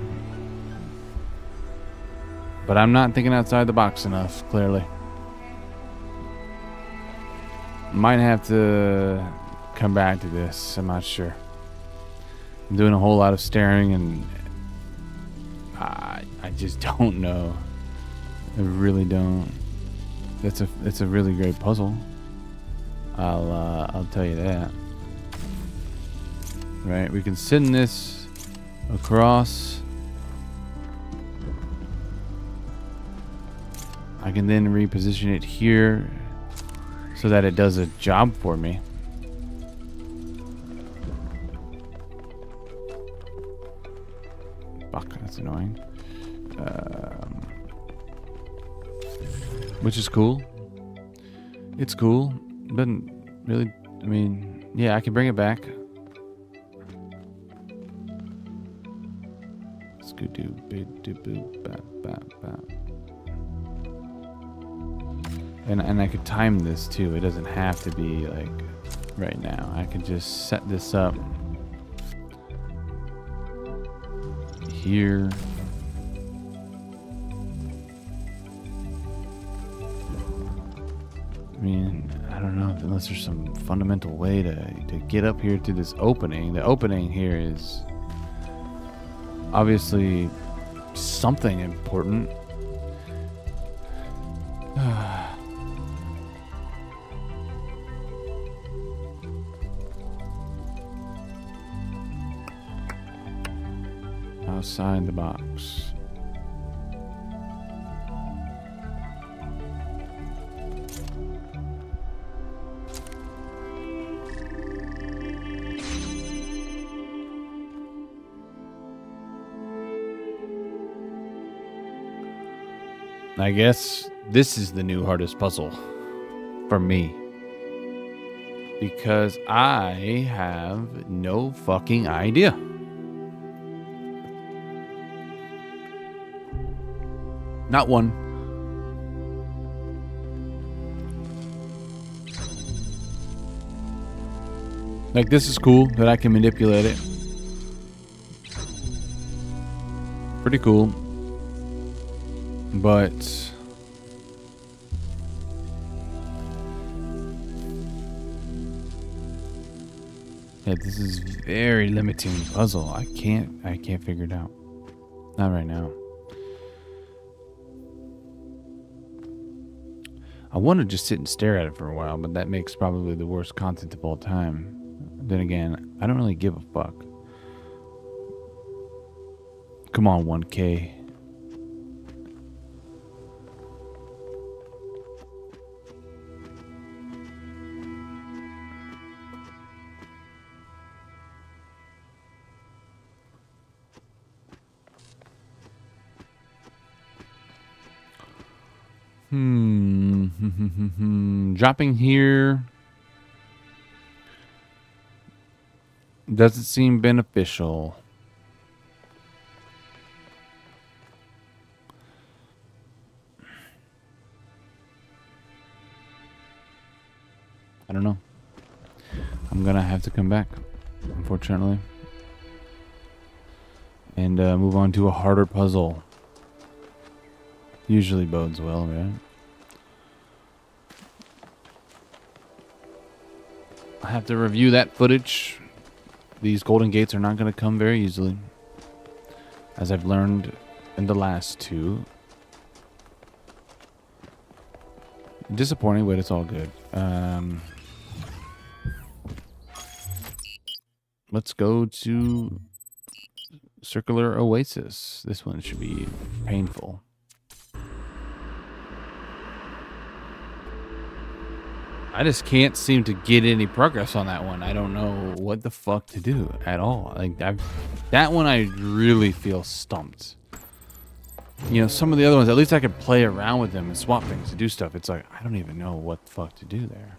but I'm not thinking outside the box enough, clearly. Might have to come back to this, I'm not sure. I'm doing a whole lot of staring and I just don't know. I really don't. It's a really great puzzle. I'll tell you that. Right, we can send this across. I can then reposition it here so that it does a job for me. Fuck, that's annoying. Which is cool. It's cool. Doesn't really, I mean, yeah, I can bring it back. And I could time this too. It doesn't have to be like right now. I could just set this up here. I mean, I don't know, unless there's some fundamental way to get up here to this opening. The opening here is obviously something important. Outside the box. I guess this is the new hardest puzzle for me. Because I have no fucking idea. Not one. Like, this is cool that I can manipulate it. Pretty cool. But yeah, this is very limiting puzzle. I can't figure it out. Not right now. I want to just sit and stare at it for a while, but that makes probably the worst content of all time. Then again, I don't really give a fuck. Come on, 1K. Dropping here doesn't seem beneficial. I don't know. I'm gonna have to come back, unfortunately, and move on to a harder puzzle. Usually bodes well, right? I have to review that footage. These golden gates are not going to come very easily, as I've learned in the last two. Disappointing, but it's all good. Let's go to Circular Oasis. This one should be painful. I just can't seem to get any progress on that one. I don't know what the fuck to do at all. Like, that one I really feel stumped. You know, some of the other ones, at least I could play around with them and swap things to do stuff. It's like, I don't even know what the fuck to do there.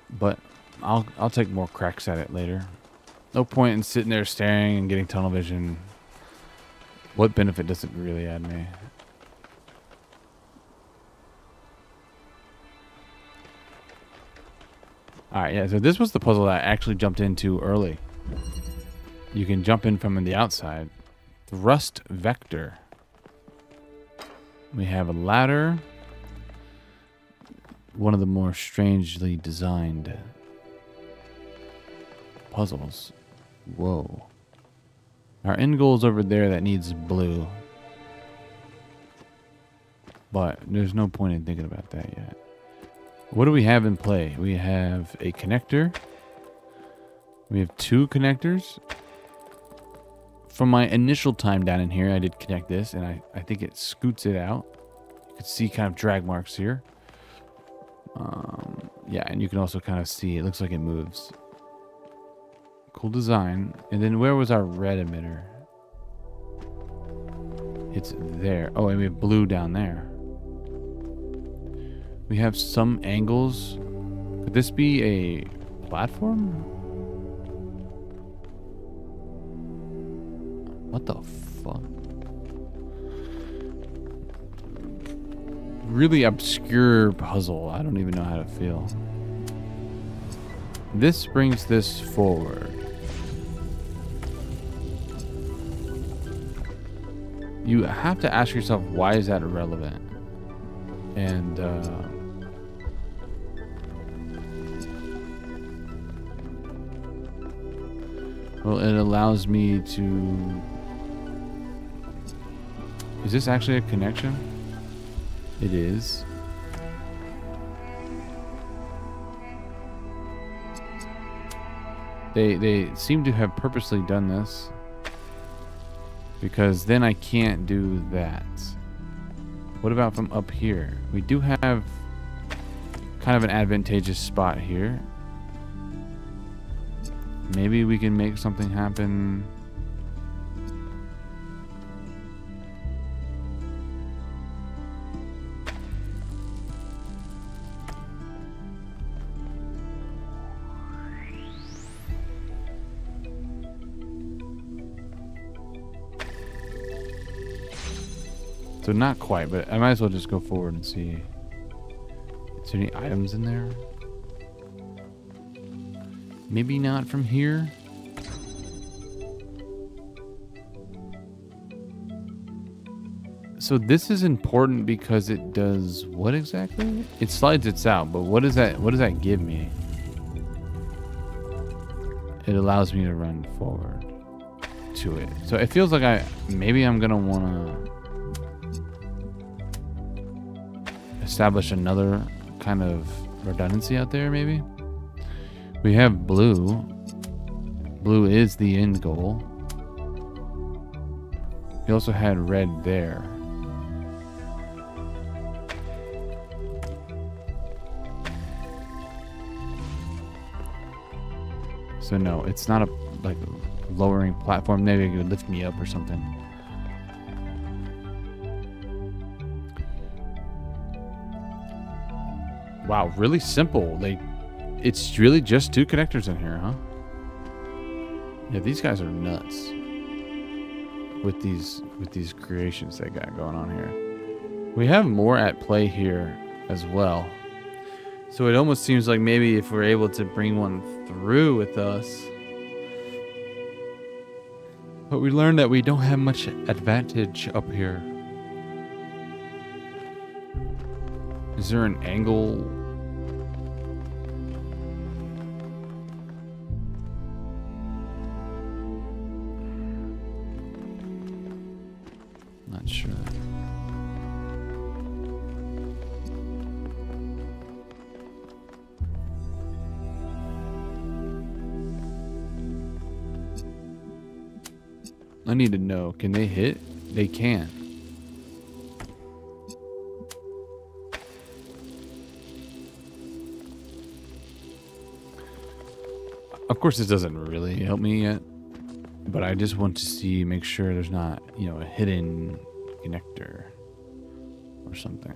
But I'll take more cracks at it later. No point in sitting there staring and getting tunnel vision. What benefit does it really add me? Alright, yeah, so this was the puzzle that I actually jumped into early. You can jump in from the outside. Thrust vector. We have a ladder. One of the more strangely designed puzzles. Whoa. Our end goal is over there that needs blue. But there's no point in thinking about that yet. What do we have in play? We have a connector. We have two connectors. From my initial time down in here, I did connect this, and I think it scoots it out. You can see kind of drag marks here. Yeah, and you can also kind of see, it looks like it moves. Cool design. And then where was our red emitter? It's there. Oh, and we have blue down there. We have some angles. Could this be a platform? What the fuck? Really obscure puzzle. I don't even know how to feel. This brings this forward. you have to ask yourself, why is that relevant? And well, it allows me to... Is this actually a connection? It is. They seem to have purposely done this, because then I can't do that. What about from up here? We do have kind of an advantageous spot here. Maybe we can make something happen. So not quite, but I might as well just go forward and see. Is there any items in there? Maybe not from here. So this is important because it does what exactly? It slides it out, but what does that give me? It allows me to run forward to it. So it feels like maybe I'm gonna wanna establish another kind of redundancy out there, maybe. We have blue. Blue is the end goal. We also had red there. So no, it's not a like lowering platform. Maybe it would lift me up or something. Wow, really simple. It's really just 2 connectors in here, huh? Yeah, these guys are nuts with these creations they got going on here. We have more at play here as well. So it almost seems like maybe if we're able to bring one through with us. But we learned that we don't have much advantage up here. Is there an angle? Not sure. I need to know, can they hit? They can. Of course, this doesn't really help me yet, but I just want to make sure there's not, a hidden connector or something.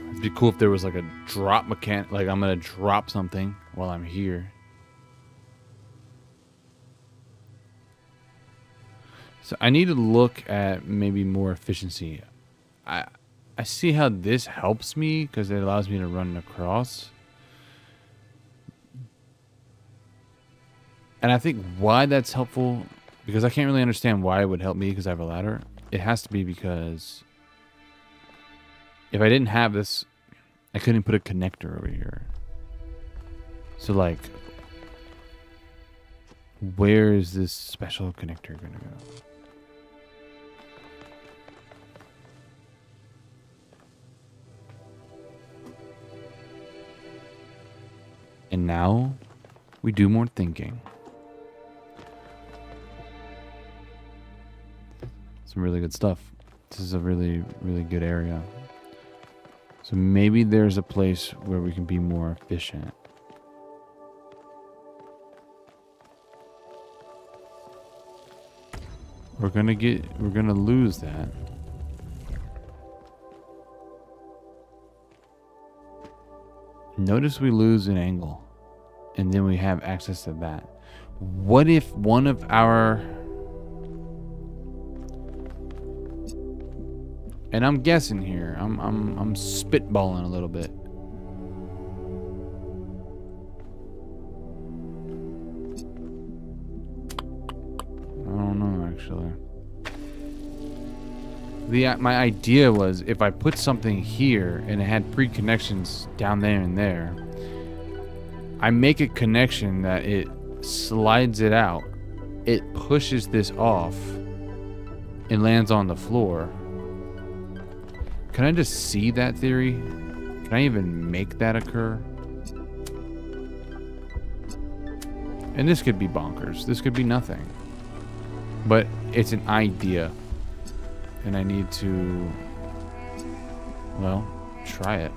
It'd be cool if there was like a drop mechanic, like I'm gonna drop something while I'm here. So I need to look at maybe more efficiency. I see how this helps me because it allows me to run across. And I think why that's helpful, because I can't really understand why it would help me because I have a ladder. It has to be because if I didn't have this, I couldn't put a connector over here. So like, where is this special connector gonna go? And now we do more thinking. Some really good stuff. This is a really, really good area. So maybe there's a place where we can be more efficient. We're gonna lose that. Notice we lose an angle, and then we have access to that. What if one of our... And I'm guessing here. I'm spitballing a little bit. actually. My idea was if I put something here and it had pre-connections down there and there, I make a connection that it slides it out. It pushes this off and lands on the floor. Can I just see that theory? Can I even make that occur? And this could be bonkers. This could be nothing. But it's an idea. And I need to, well, try it.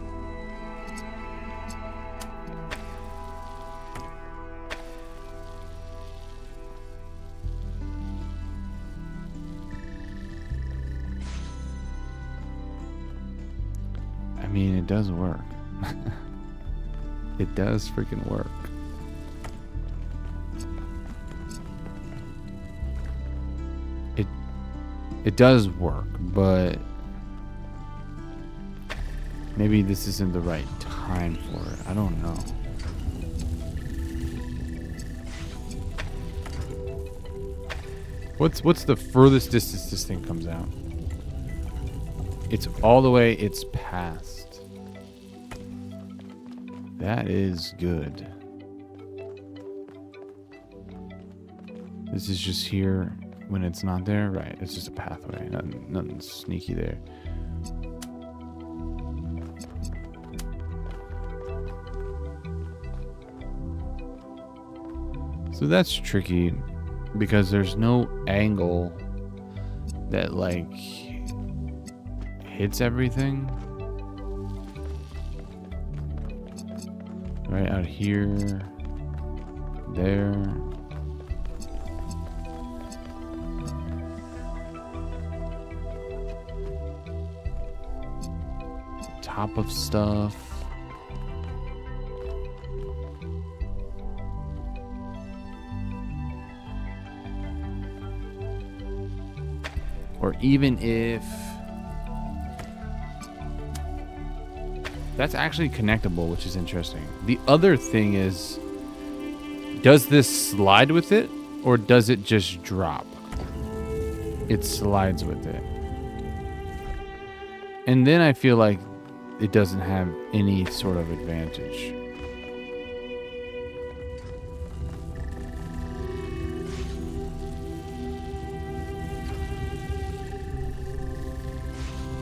I mean, it does work. It does freaking work. It does work, but maybe this isn't the right time for it. I don't know. What's the furthest distance this thing comes out? It's all the way it's past. That is good. This is just here when it's not there, right? It's just a pathway. Nothing sneaky there. So that's tricky because there's no angle that like hits everything. Right out here, there. Top of stuff. Or even if that's actually connectable, which is interesting. The other thing is, does this slide with it or does it just drop? It slides with it. And then I feel like it doesn't have any sort of advantage.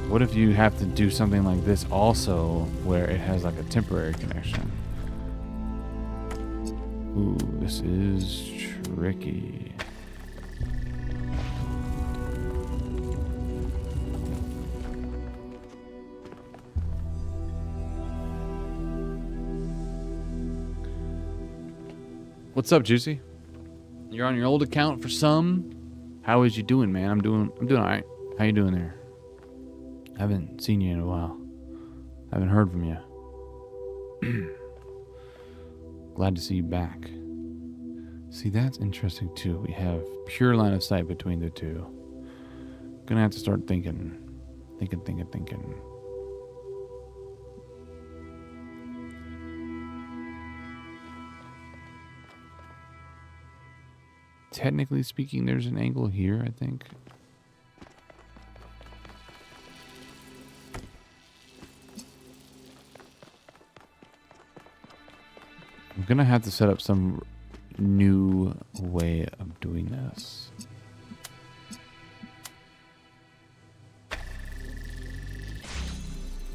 What if you have to do something like this also where it has like a temporary connection? Ooh, this is tricky. What's up, Juicy? You're on your old account for some. How is you doing, man? I'm doing all right. How you doing there? I haven't seen you in a while. I haven't heard from you. Glad to see you back. See, that's interesting too. We have pure line of sight between the two. Gonna have to start thinking. Technically speaking, there's an angle here, I think. I'm gonna have to set up some new way of doing this.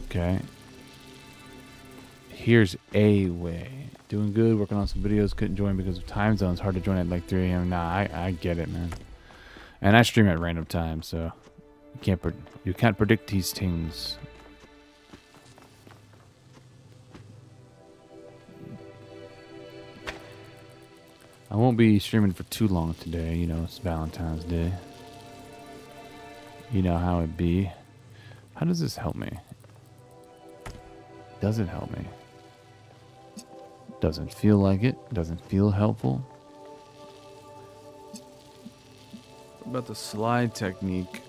Okay. Here's a way. Doing good, working on some videos, couldn't join because of time zones. Hard to join at like 3 a.m. Nah, I get it, man. And I stream at random times, so you can't predict these things. I won't be streaming for too long today. You know, it's Valentine's Day. You know how it be. How does this help me? Does it help me? Doesn't feel like it. Doesn't feel helpful. What about the slide technique?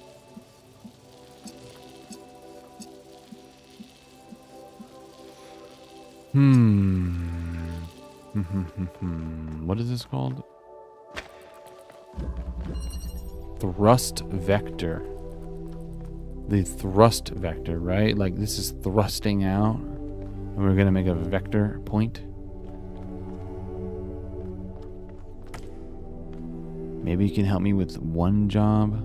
What is this called? thrust vector. The thrust vector, right? Like this is thrusting out. And we're gonna make a vector point. Maybe you can help me with one job.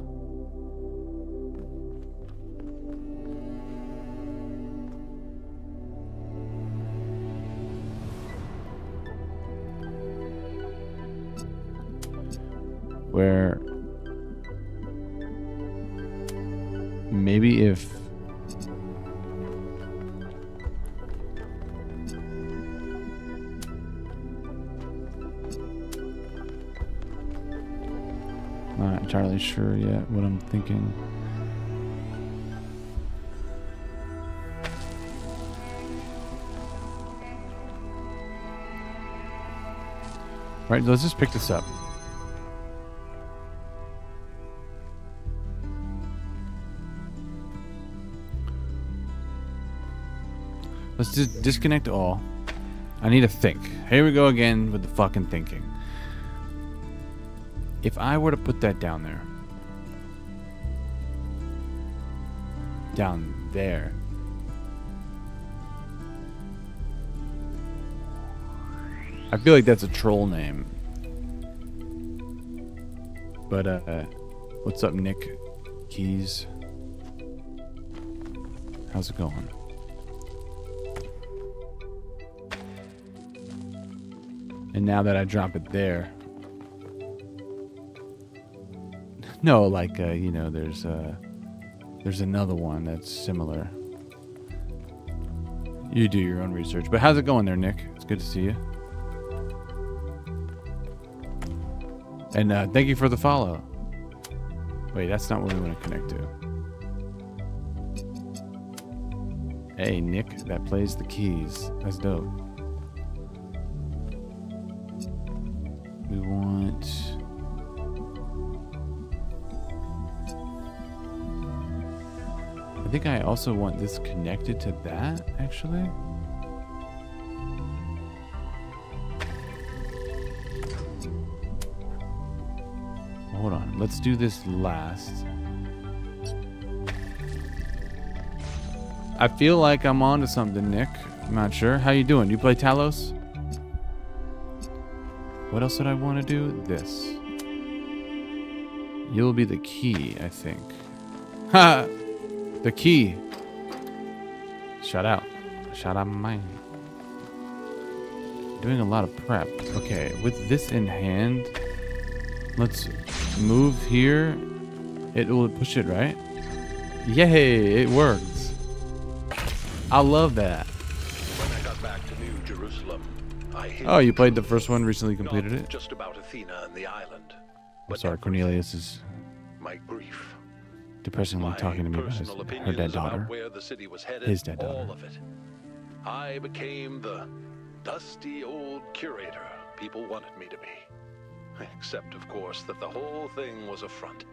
Where maybe if not entirely sure yet what I'm thinking. Right, let's just pick this up. Let's just disconnect all. I need to think. Here we go again with the fucking thinking. If I were to put that down there. Down there. I feel like that's a troll name. But, what's up, Nick Keys? How's it going? And now that I drop it there, no, like you know, there's another one that's similar. You do your own research, but how's it going there, Nick? It's good to see you. And thank you for the follow. Wait, that's not what we want to connect to. Hey, Nick, that plays the keys. That's dope. We want... I think I also want this connected to that, actually. Hold on, let's do this last. I feel like I'm onto something, Nick. I'm not sure. How you doing? You play Talos? What else did I want to do? This. You'll be the key, I think. Ha! The key. Shout out. Shout out mine. Doing a lot of prep. Okay, with this in hand, let's move here. It will push it, right? Yay, it works. I love that. When I got back to New Jerusalem, oh, you played the first one, recently completed it? Just about Athena and the island. I'm sorry, Cornelius is my grief. Depressingly talking to me about her dead daughter. Where the city was headed, his dead daughter. All of it. I became the dusty old curator people wanted me to be. Except, of course, that the whole thing was a front.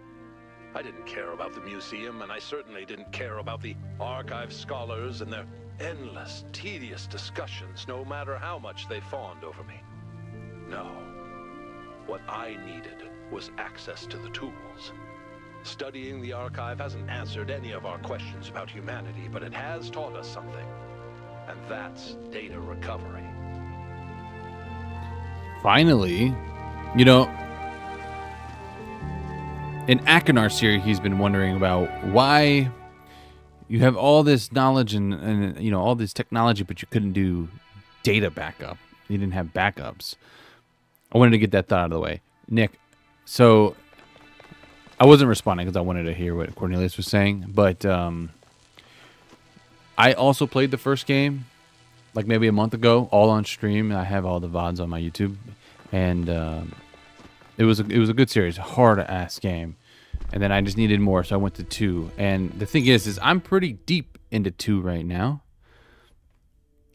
I didn't care about the museum, and I certainly didn't care about the archive scholars and their endless, tedious discussions, no matter how much they fawned over me. No. What I needed was access to the tools. Studying the archive hasn't answered any of our questions about humanity, but it has taught us something. And that's data recovery. Finally, you know, in Akinar series, he's been wondering about why you have all this knowledge and you know, all this technology, but you couldn't do data backup. You didn't have backups. I wanted to get that thought out of the way. Nick, so I wasn't responding because I wanted to hear what Cornelius was saying, but I also played the first game like maybe a month ago, all on stream. I have all the VODs on my YouTube, and it was a good series, hard ass game, and then I just needed more, so I went to 2. And the thing is I'm pretty deep into 2 right now.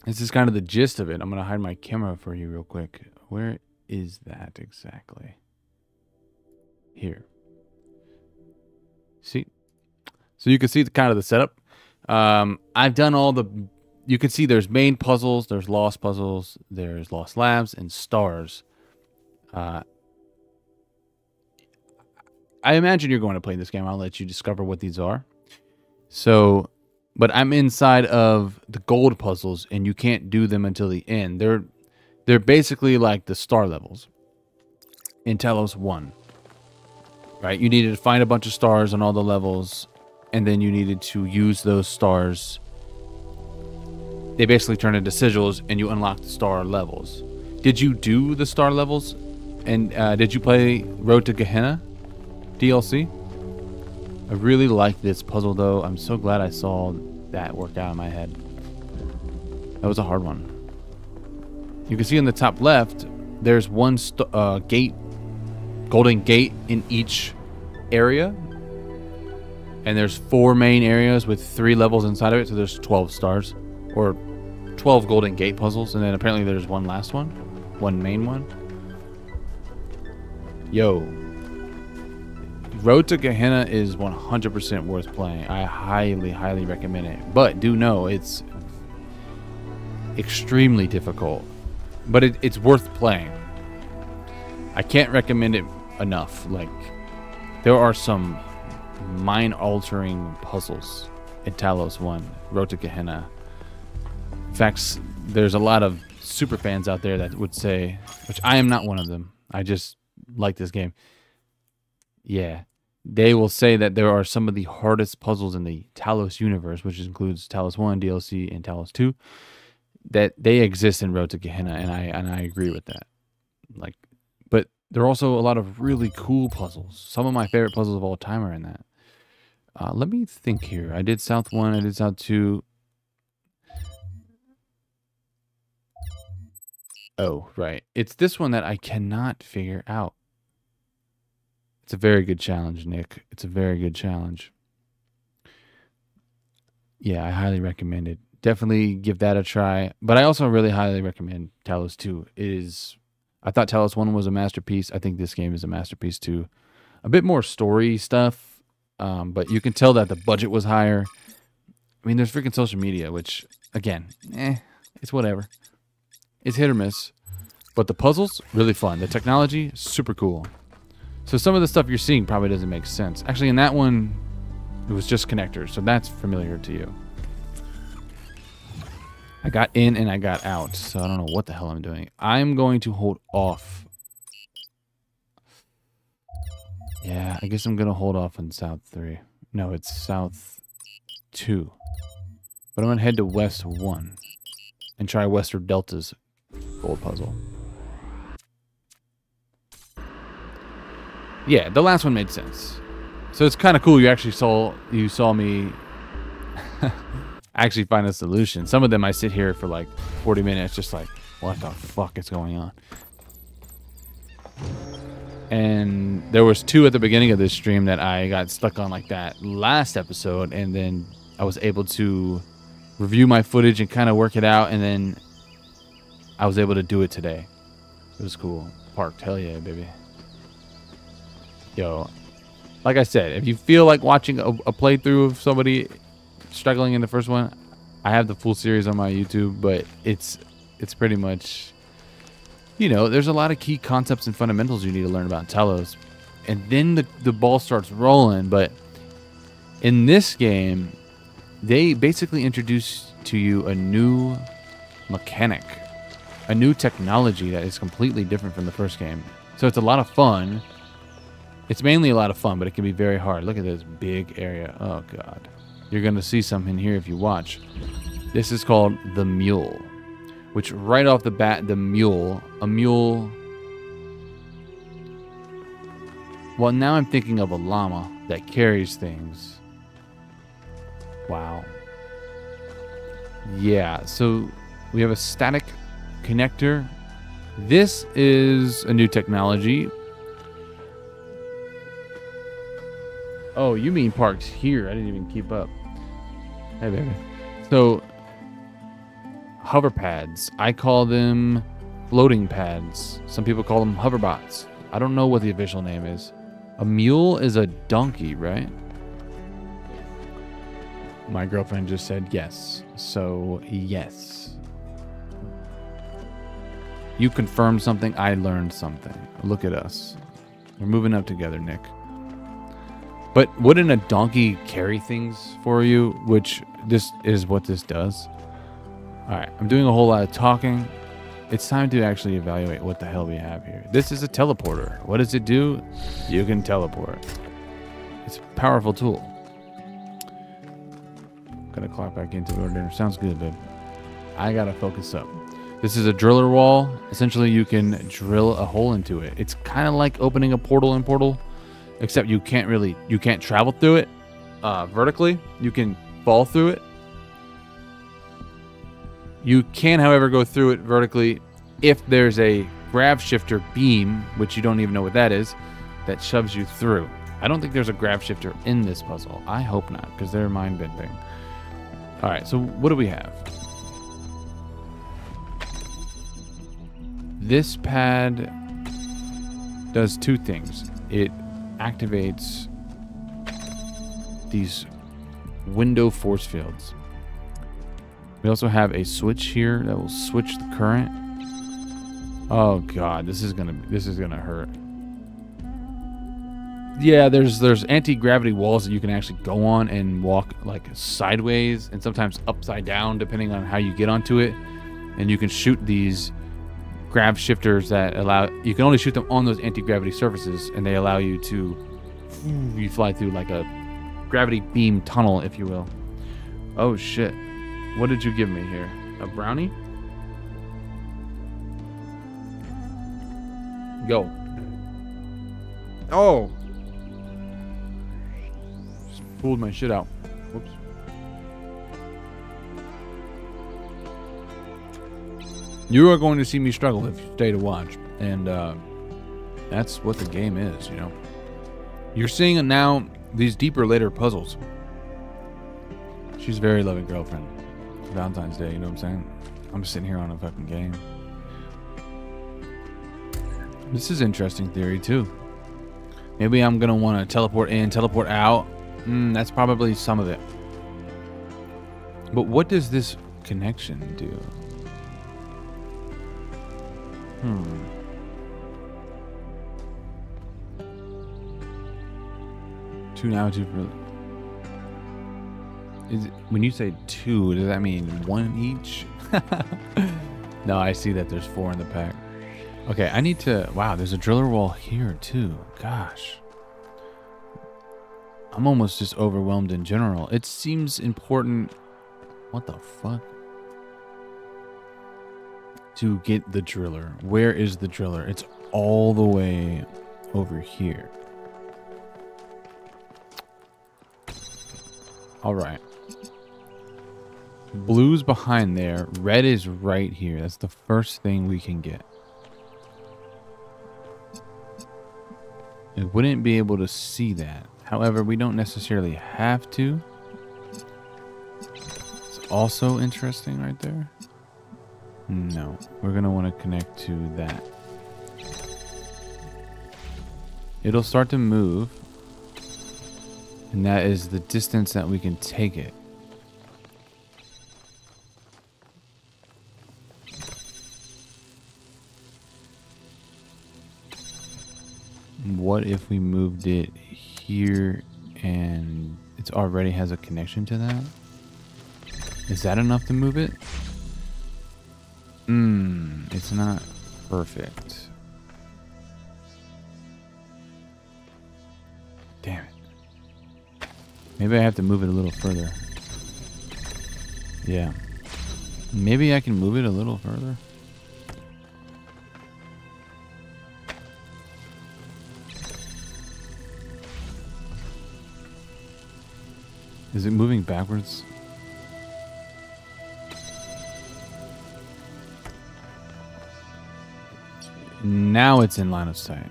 This is kind of the gist of it. I'm gonna hide my camera for you real quick. Where is that exactly? Here. See, so you can see the kind of the setup. I've done all the. You can see there's main puzzles, there's lost puzzles, there's lost labs, and stars. I imagine you're going to play this game. I'll let you discover what these are. So, but I'm inside of the gold puzzles, and you can't do them until the end. They're basically like the star levels in Talos 1. Right? You needed to find a bunch of stars on all the levels, and then you needed to use those stars. They basically turn into sigils, and you unlock the star levels. Did you do the star levels? And did you play Road to Gehenna DLC? I really like this puzzle, though. I'm so glad I saw that work out in my head. That was a hard one. You can see in the top left, there's one gate, golden gate in each area. And there's 4 main areas with 3 levels inside of it, so there's 12 stars. Or 12 golden gate puzzles, and then apparently there's one last one. One main one. Yo. Road to Gehenna is 100% worth playing. I highly, highly recommend it. But do know it's extremely difficult. But it's worth playing. I can't recommend it enough. Like, there are some mind-altering puzzles in Talos 1, Road to Gehenna. In fact, there's a lot of super fans out there that would say, which I am not one of them. I just like this game. Yeah. They will say that there are some of the hardest puzzles in the Talos universe, which includes Talos 1, DLC, and Talos 2, that they exist in Road to Gehenna, and I agree with that. Like, but there are also a lot of really cool puzzles. Some of my favorite puzzles of all time are in that. Let me think here. I did South 1, I did South 2. Oh, right. It's this one that I cannot figure out. It's a very good challenge, Nick. It's a very good challenge. Yeah, I highly recommend it. Definitely give that a try. But I also really highly recommend Talos 2. I thought Talos 1 was a masterpiece. I think this game is a masterpiece too. A bit more story stuff, but you can tell that the budget was higher. I mean, there's freaking social media, which, again, it's whatever. It's hit or miss. But the puzzles, really fun. The technology, super cool. So some of the stuff you're seeing probably doesn't make sense. Actually, in that one, it was just connectors, so that's familiar to you. I got in and I got out, so I don't know what the hell I'm doing. I'm going to hold off. Yeah, I guess I'm going to hold off on South 3. No, it's South 2. But I'm going to head to West 1 and try Western Delta's gold puzzle. Yeah, the last one made sense. So it's kind of cool. You saw me actually find a solution. Some of them I sit here for like 40 minutes just like, what the fuck is going on? And there was 2 at the beginning of this stream that I got stuck on like that last episode, and then I was able to review my footage and kind of work it out, and then I was able to do it today. It was cool. Parked. Hell yeah, baby. Yo, like I said, if you feel like watching a playthrough of somebody struggling in the first one, I have the full series on my YouTube, but it's pretty much, you know, there's a lot of key concepts and fundamentals you need to learn about Talos, and then the ball starts rolling. But in this game, they basically introduce to you a new mechanic, a new technology that is completely different from the first game. So it's a lot of fun. It's mainly a lot of fun, but it can be very hard. Look at this big area. Oh, God. You're going to see something here if you watch. This is called the Mule, which right off the bat, a mule. Well, now I'm thinking of a llama that carries things. Wow. Yeah, so we have a static connector. This is a new technology. Oh, you mean parked here. I didn't even keep up. Hey, baby. So, hover pads. I call them floating pads. Some people call them hoverbots. I don't know what the official name is. A mule is a donkey, right? My girlfriend just said yes. So, yes. You confirmed something. I learned something. Look at us. We're moving up together, Nick. But wouldn't a donkey carry things for you? Which this is what this does. All right, I'm doing a whole lot of talking. It's time to actually evaluate what the hell we have here. This is a teleporter. What does it do? You can teleport. It's a powerful tool. Gotta clock back into order. Sounds good, babe. I gotta focus up. This is a driller wall. Essentially, you can drill a hole into it. It's kind of like opening a portal in Portal, except you can't travel through it vertically. You can fall through it. You can, however, go through it vertically if there's a grav shifter beam, which you don't even know what that is, that shoves you through. I don't think there's a grav shifter in this puzzle. I hope not, because they're mind-bending. All right, so what do we have? This pad does two things. It activates these window force fields. We also have a switch here that will switch the current. Oh god, this is gonna hurt. Yeah, there's anti-gravity walls that you can actually go on and walk like sideways and sometimes upside down depending on how you get onto it. And you can shoot these grav shifters that allow, you can only shoot them on those anti-gravity surfaces, and they allow you to, you fly through like a gravity beam tunnel, if you will. Oh shit. What did you give me here? A brownie? Go. Oh! Just pulled my shit out. Whoops. You are going to see me struggle if you stay to watch. And that's what the game is, you know. You're seeing now these deeper later puzzles. She's a very loving girlfriend. Valentine's Day, you know what I'm saying? I'm just sitting here on a fucking game. This is interesting theory too. Maybe I'm gonna want to teleport in, teleport out. That's probably some of it. But what does this connection do? Two now, two for... Is it, when you say two, does that mean one each? No, I see that there's 4 in the pack. Okay, I need to... Wow, there's a driller wall here too. Gosh. I'm almost just overwhelmed in general. It seems important... What the fuck? To get the driller. Where is the driller? It's all the way over here. All right. Blue's behind there. Red is right here. That's the first thing we can get. It wouldn't be able to see that. However, we don't necessarily have to. It's also interesting right there. No, we're going to want to connect to that. It'll start to move. And that is the distance that we can take it. What if we moved it here and it already has a connection to that? Is that enough to move it? It's not perfect. Damn it. Maybe I have to move it a little further. Yeah. Maybe I can move it a little further. Is it moving backwards? Now it's in line of sight.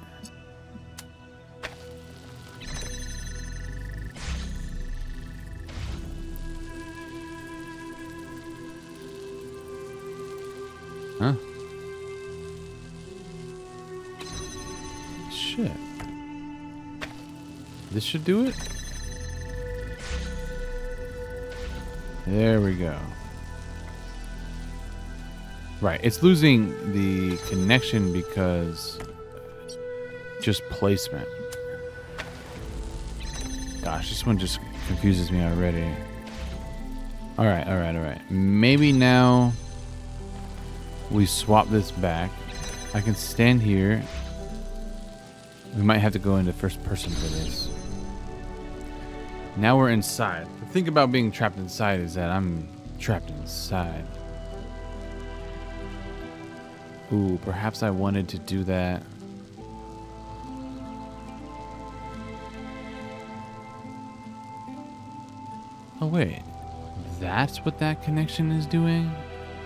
Huh? Shit. This should do it? There we go. Right, it's losing the connection because just placement. Gosh, this one just confuses me already. Alright, alright, alright. Maybe now we swap this back. I can stand here. We might have to go into first person for this. Now we're inside. The thing about being trapped inside is that I'm trapped inside. Ooh, perhaps I wanted to do that. Oh, wait. That's what that connection is doing?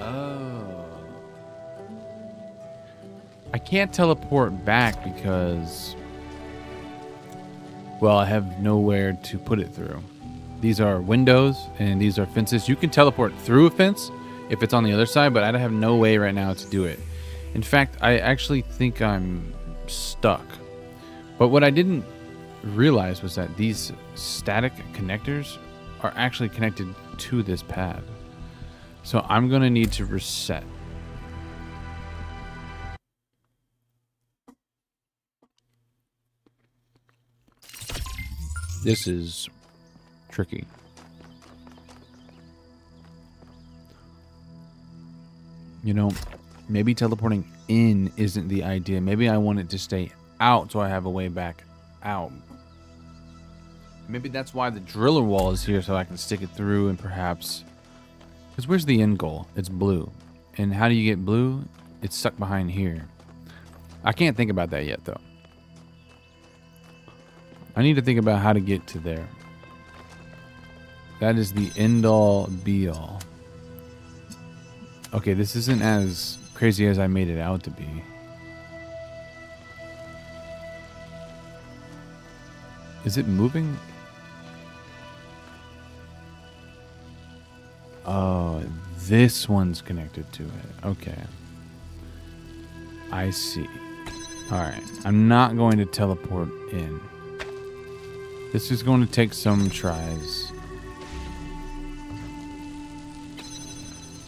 Oh. I can't teleport back because... well, I have nowhere to put it through. These are windows and these are fences. You can teleport through a fence if it's on the other side, but I have no way right now to do it. In fact, I actually think I'm stuck. But what I didn't realize was that these static connectors are actually connected to this pad. So I'm going to need to reset. This is tricky. You know, maybe teleporting in isn't the idea. Maybe I want it to stay out so I have a way back out. Maybe that's why the driller wall is here, so I can stick it through and perhaps... because where's the end goal? It's blue. And how do you get blue? It's stuck behind here. I can't think about that yet, though. I need to think about how to get to there. That is the end-all, be-all. Okay, this isn't as crazy as I made it out to be. Is it moving? Oh, this one's connected to it. Okay. I see. Alright, I'm not going to teleport in. This is going to take some tries.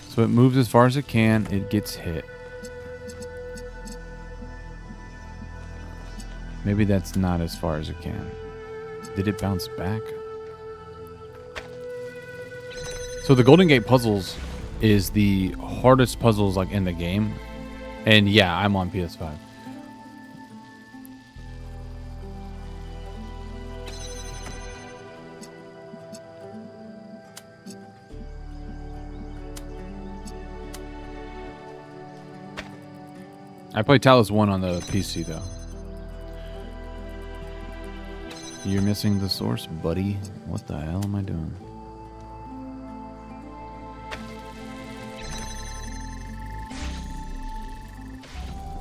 So it moves as far as it can. It gets hit. Maybe that's not as far as it can. Did it bounce back? So the Golden Gate puzzles is the hardest puzzles like in the game. And yeah, I'm on PS5. I play Talos 1 on the PC though. You're missing the source, buddy. What the hell am I doing?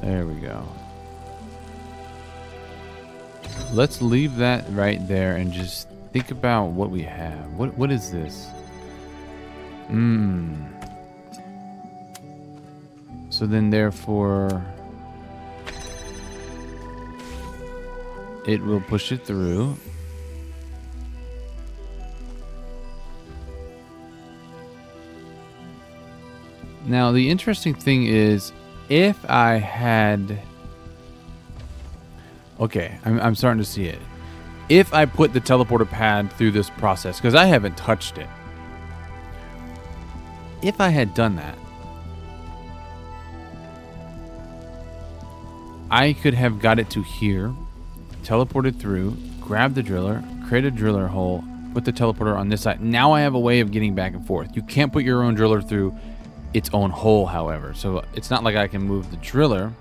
There we go. Let's leave that right there and just think about what we have. What is this? So then therefore it will push it through. Now the interesting thing is, if I had... okay, I'm starting to see it. If I put the teleporter pad through this process, because I haven't touched it. If I had done that, I could have got it to here, teleported through, grabbed the driller, create a driller hole, put the teleporter on this side. Now I have a way of getting back and forth. You can't put your own driller through its own hole, however. So it's not like I can move the driller,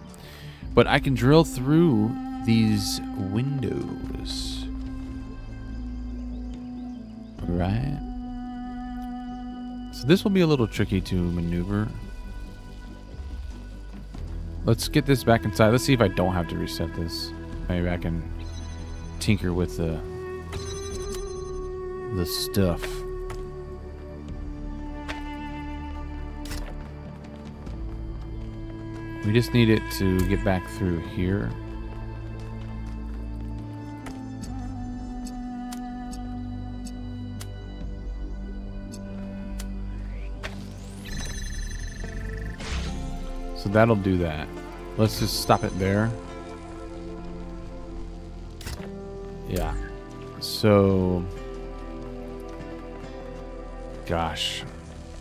but I can drill through these windows. Right? So this will be a little tricky to maneuver. Let's get this back inside. Let's see if I don't have to reset this. Maybe I can tinker with the stuff. We just need it to get back through here. So that'll do that. Let's just stop it there. Yeah. So So, gosh,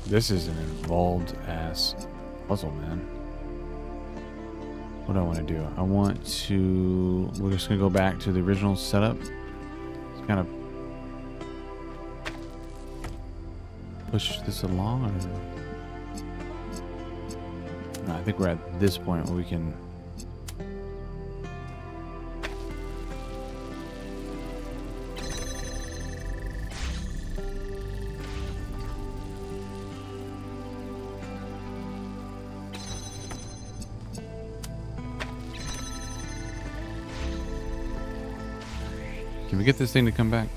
this is an involved ass puzzle, man. What do I want to do? I want to, we're just going to go back to the original setup. Just kind of push this along, or no, I think we're at this point where we can. Can we get this thing to come back?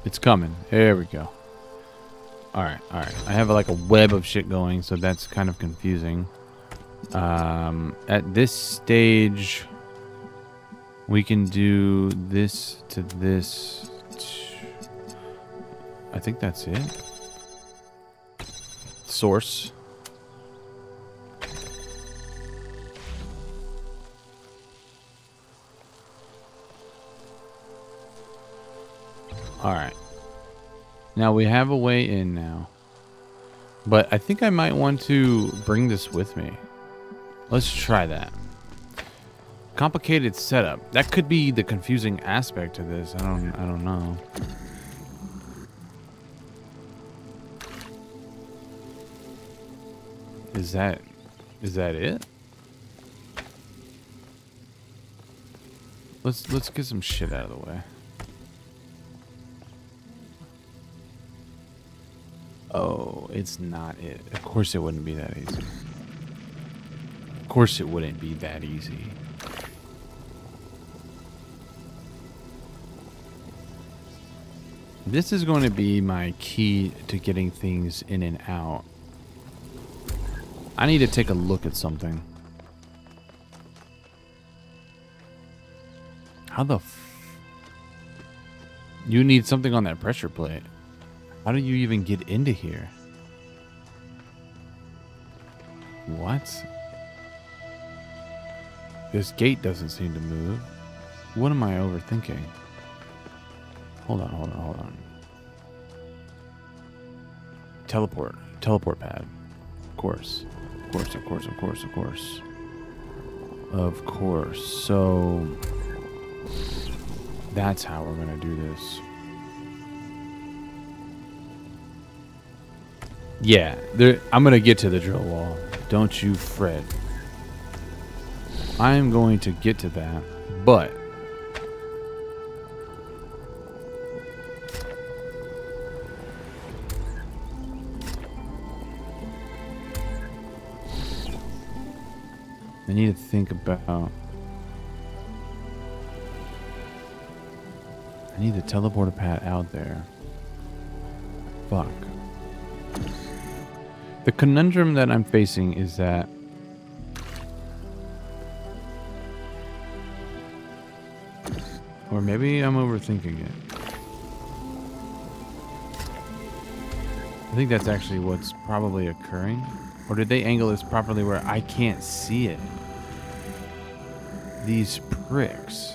It's coming. There we go. Alright, alright. I have like a web of shit going, so that's kind of confusing. At this stage, we can do this to this. I think that's it. Source. Alright. Now we have a way in now. But I think I might want to bring this with me. Let's try that. Complicated setup. That could be the confusing aspect to this. I don't know. Is that it? Let's get some shit out of the way. Oh, it's not it. Of course it wouldn't be that easy. Of course it wouldn't be that easy. This is going to be my key to getting things in and out. I need to take a look at something. How the you need something on that pressure plate. How do you even get into here? What? This gate doesn't seem to move. What am I overthinking? Hold on. Teleport pad. Of course. Of course. So that's how we're gonna do this. Yeah, I'm gonna get to the drill wall. Don't you fret. I am going to get to that, but I need to think about. I need the teleporter pad out there. Fuck. The conundrum that I'm facing is that or maybe I'm overthinking it. I think that's actually what's probably occurring. Or did they angle this properly where I can't see it? These pricks.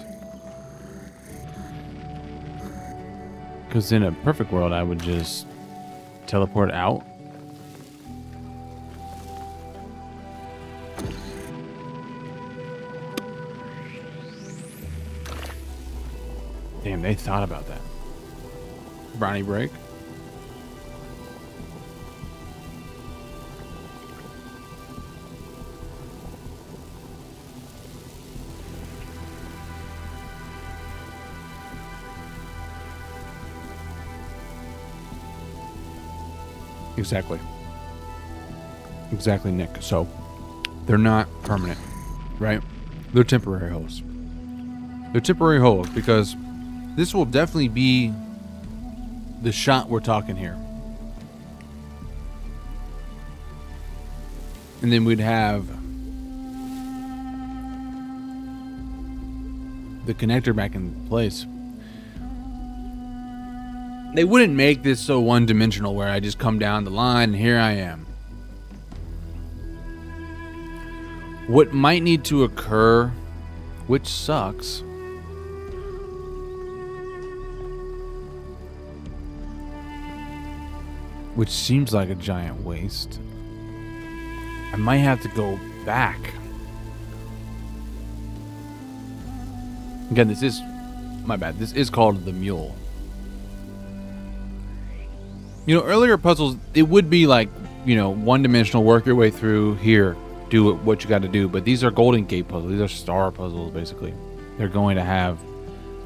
Because in a perfect world, I would just teleport out. Damn, they thought about that. Brownie break. Exactly, Nick. So, they're not permanent, right? They're temporary holes. They're temporary holes because this will definitely be the shot we're talking here. And then we'd have the connector back in place. They wouldn't make this so one-dimensional where I just come down the line and here I am. What might need to occur, which sucks, which seems like a giant waste. I might have to go back. Again, this is, my bad, this is called the Mule. You know, earlier puzzles, it would be like, you know, one-dimensional, work your way through, here, do what you got to do. But these are Golden Gate puzzles. These are star puzzles, basically. They're going to have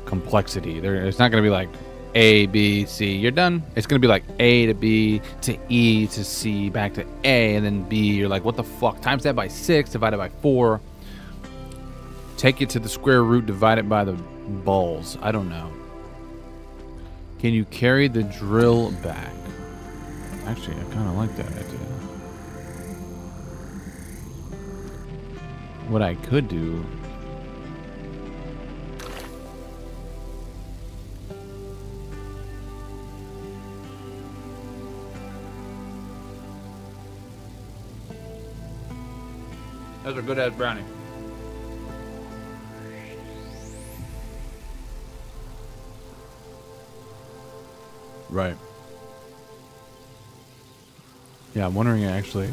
complexity. It's not going to be like A, B, C, you're done. It's going to be like A to B to E to C, back to A, and then B. You're like, what the fuck? Times that by 6, divided by 4. Take it to the square root, divide it by the balls. I don't know. Can you carry the drill back? Actually, I kind of like that idea. What I could do... That's a good-ass brownie. Right. Yeah, I'm wondering actually. I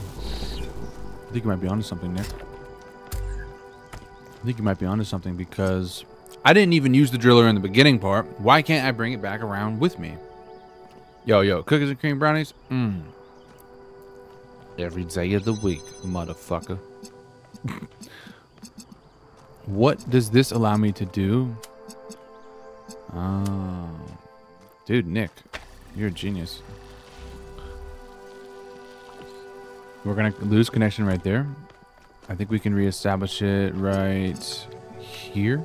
think you might be onto something, Nick. I think you might be onto something because I didn't even use the driller in the beginning part. Why can't I bring it back around with me? Yo, cookies and cream brownies? Every day of the week, motherfucker. What does this allow me to do? Oh. Dude, Nick, you're a genius. We're gonna lose connection right there. I think we can reestablish it right here.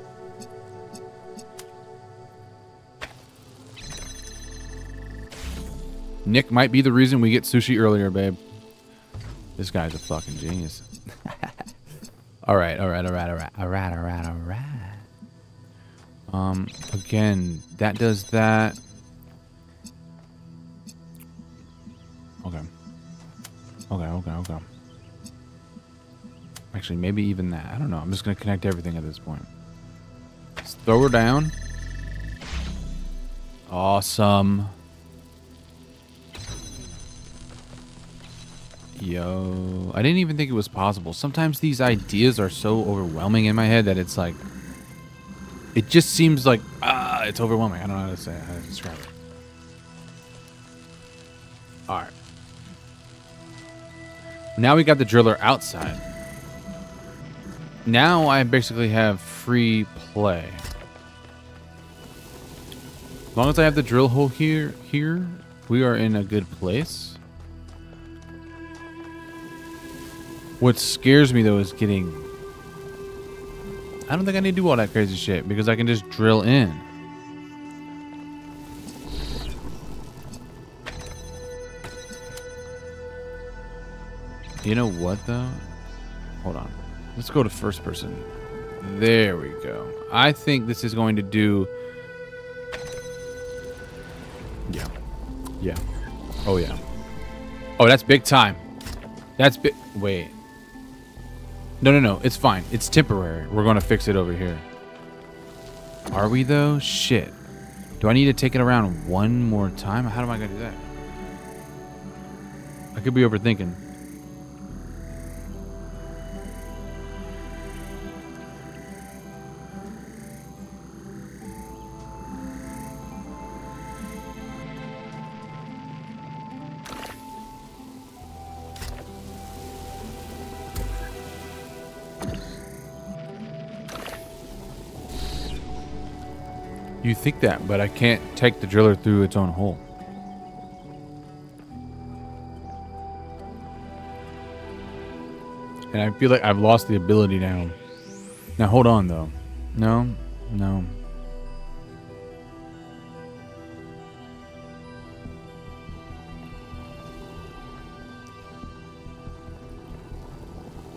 Nick might be the reason we get sushi earlier, babe. This guy's a fucking genius. All right. Again, that does that. Okay. Actually, maybe even that. I don't know. I'm just gonna connect everything at this point. Let's throw her down. Awesome. Yo, I didn't even think it was possible. Sometimes these ideas are so overwhelming in my head that it's like, it just seems like, it's overwhelming. I don't know how to describe it. All right. Now we got the driller outside. Now I basically have free play. As long as I have the drill hole here, we are in a good place. What scares me though is getting... I don't think I need to do all that crazy shit because I can just drill in. You know what though? Hold on. Let's go to first person. There we go. I think this is going to do... Yeah. Oh yeah. Oh, that's big time. That's big... Wait. No. It's fine. It's temporary. We're going to fix it over here. Are we though? Shit. Do I need to take it around one more time? How am I going to do that? I could be overthinking. You think that, but I can't take the driller through its own hole. And I feel like I've lost the ability now. Now hold on though. No.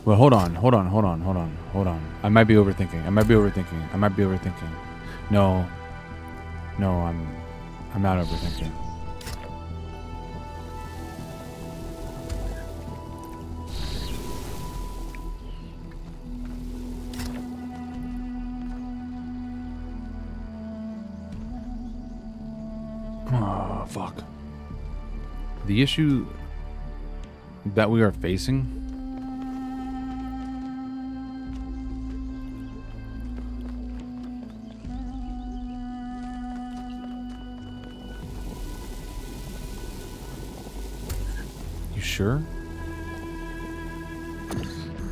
Well, hold on. I might be overthinking. No, I'm not overthinking. Oh, fuck. The issue that we are facing You sure?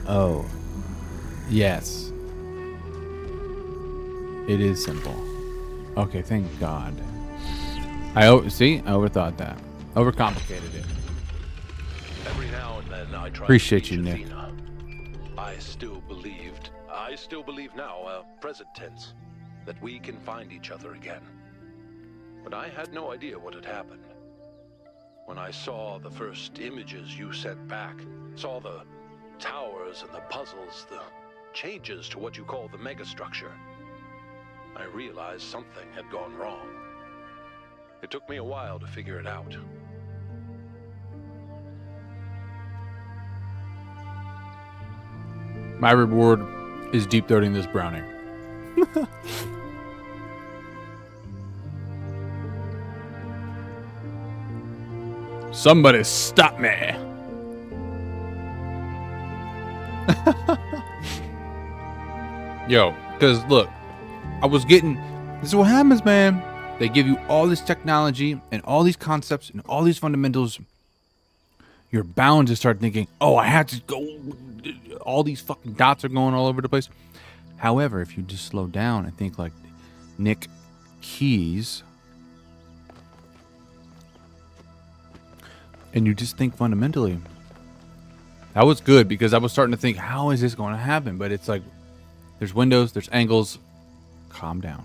Oh. Yes. It is simple. Okay, thank God. I overthought that. Overcomplicated it. Every now and then I try Appreciate to you, reach Nick. Athena. I still believe now, present tense, that we can find each other again. But I had no idea what had happened. When I saw the first images you sent back, saw the towers and the puzzles, the changes to what you call the megastructure, I realized something had gone wrong. It took me a while to figure it out. My reward is deep throating this brownie. Somebody stop me. Yo, because look, this is what happens, man. They give you all this technology and all these concepts and all these fundamentals. You're bound to start thinking, oh, I have to go. All these fucking dots are going all over the place. However, if you just slow down and think like Nick Keys, and you just think fundamentally, that was good, because I was starting to think, how is this going to happen? But it's like, there's windows, there's angles. Calm down.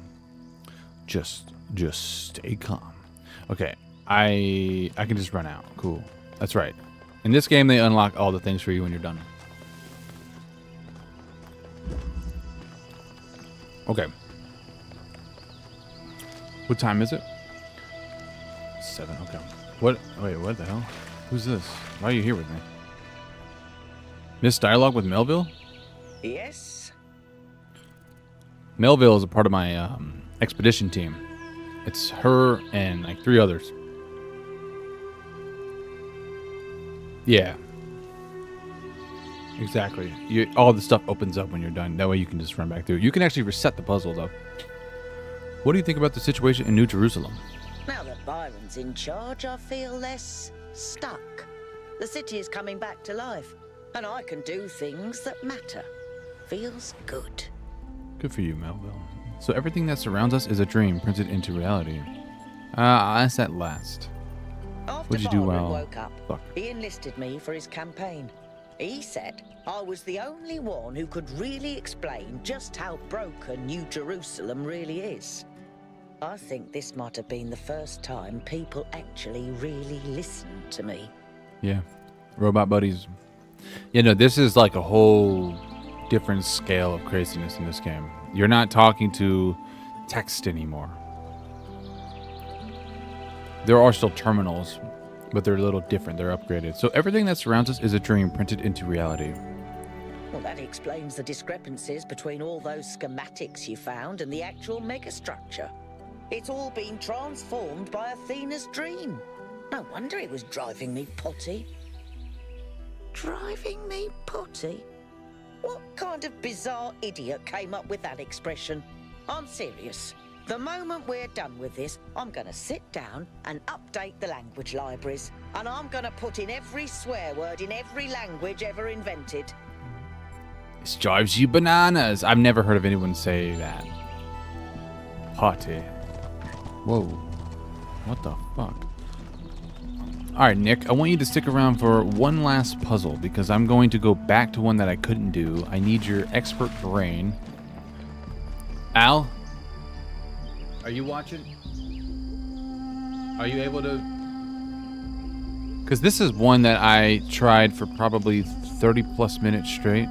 Just stay calm. Okay, I can just run out. Cool. That's right. In this game, they unlock all the things for you when you're done. Okay. What time is it? 7. Okay. What? Wait, what the hell? Who's this? Why are you here with me? Miss Dialogue with Melville? Yes. Melville is a part of my expedition team. It's her and like 3 others. Yeah. Exactly. All the stuff opens up when you're done. That way you can just run back through. You can actually reset the puzzle, though. What do you think about the situation in New Jerusalem? Now that Byron's in charge, I feel less stuck. The city is coming back to life, and I can do things that matter. Feels good. Good for you, Melville. So everything that surrounds us is a dream printed into reality. That's at last. After What'd you do Byron well? woke up, Fuck. he enlisted me for his campaign. He said I was the only one who could really explain just how broken New Jerusalem really is. I think this might have been the first time people actually really listened to me. Yeah. Robot buddies. Yeah, no, this is like a whole different scale of craziness in this game. You're not talking to text anymore. There are still terminals, but they're a little different. They're upgraded. So everything that surrounds us is a dream printed into reality. Well, that explains the discrepancies between all those schematics you found and the actual megastructure. It's all been transformed by Athena's dream. No wonder it was driving me potty. Driving me potty? What kind of bizarre idiot came up with that expression? I'm serious. The moment we're done with this, I'm going to sit down and update the language libraries. And I'm going to put in every swear word in every language ever invented. This drives you bananas. I've never heard of anyone say that. Potty. Whoa. What the fuck? Alright, Nick, I want you to stick around for one last puzzle, because I'm going to go back to one that I couldn't do. I need your expert brain. Al? Are you watching? Are you able to? Because this is one that I tried for probably 30 plus minutes straight.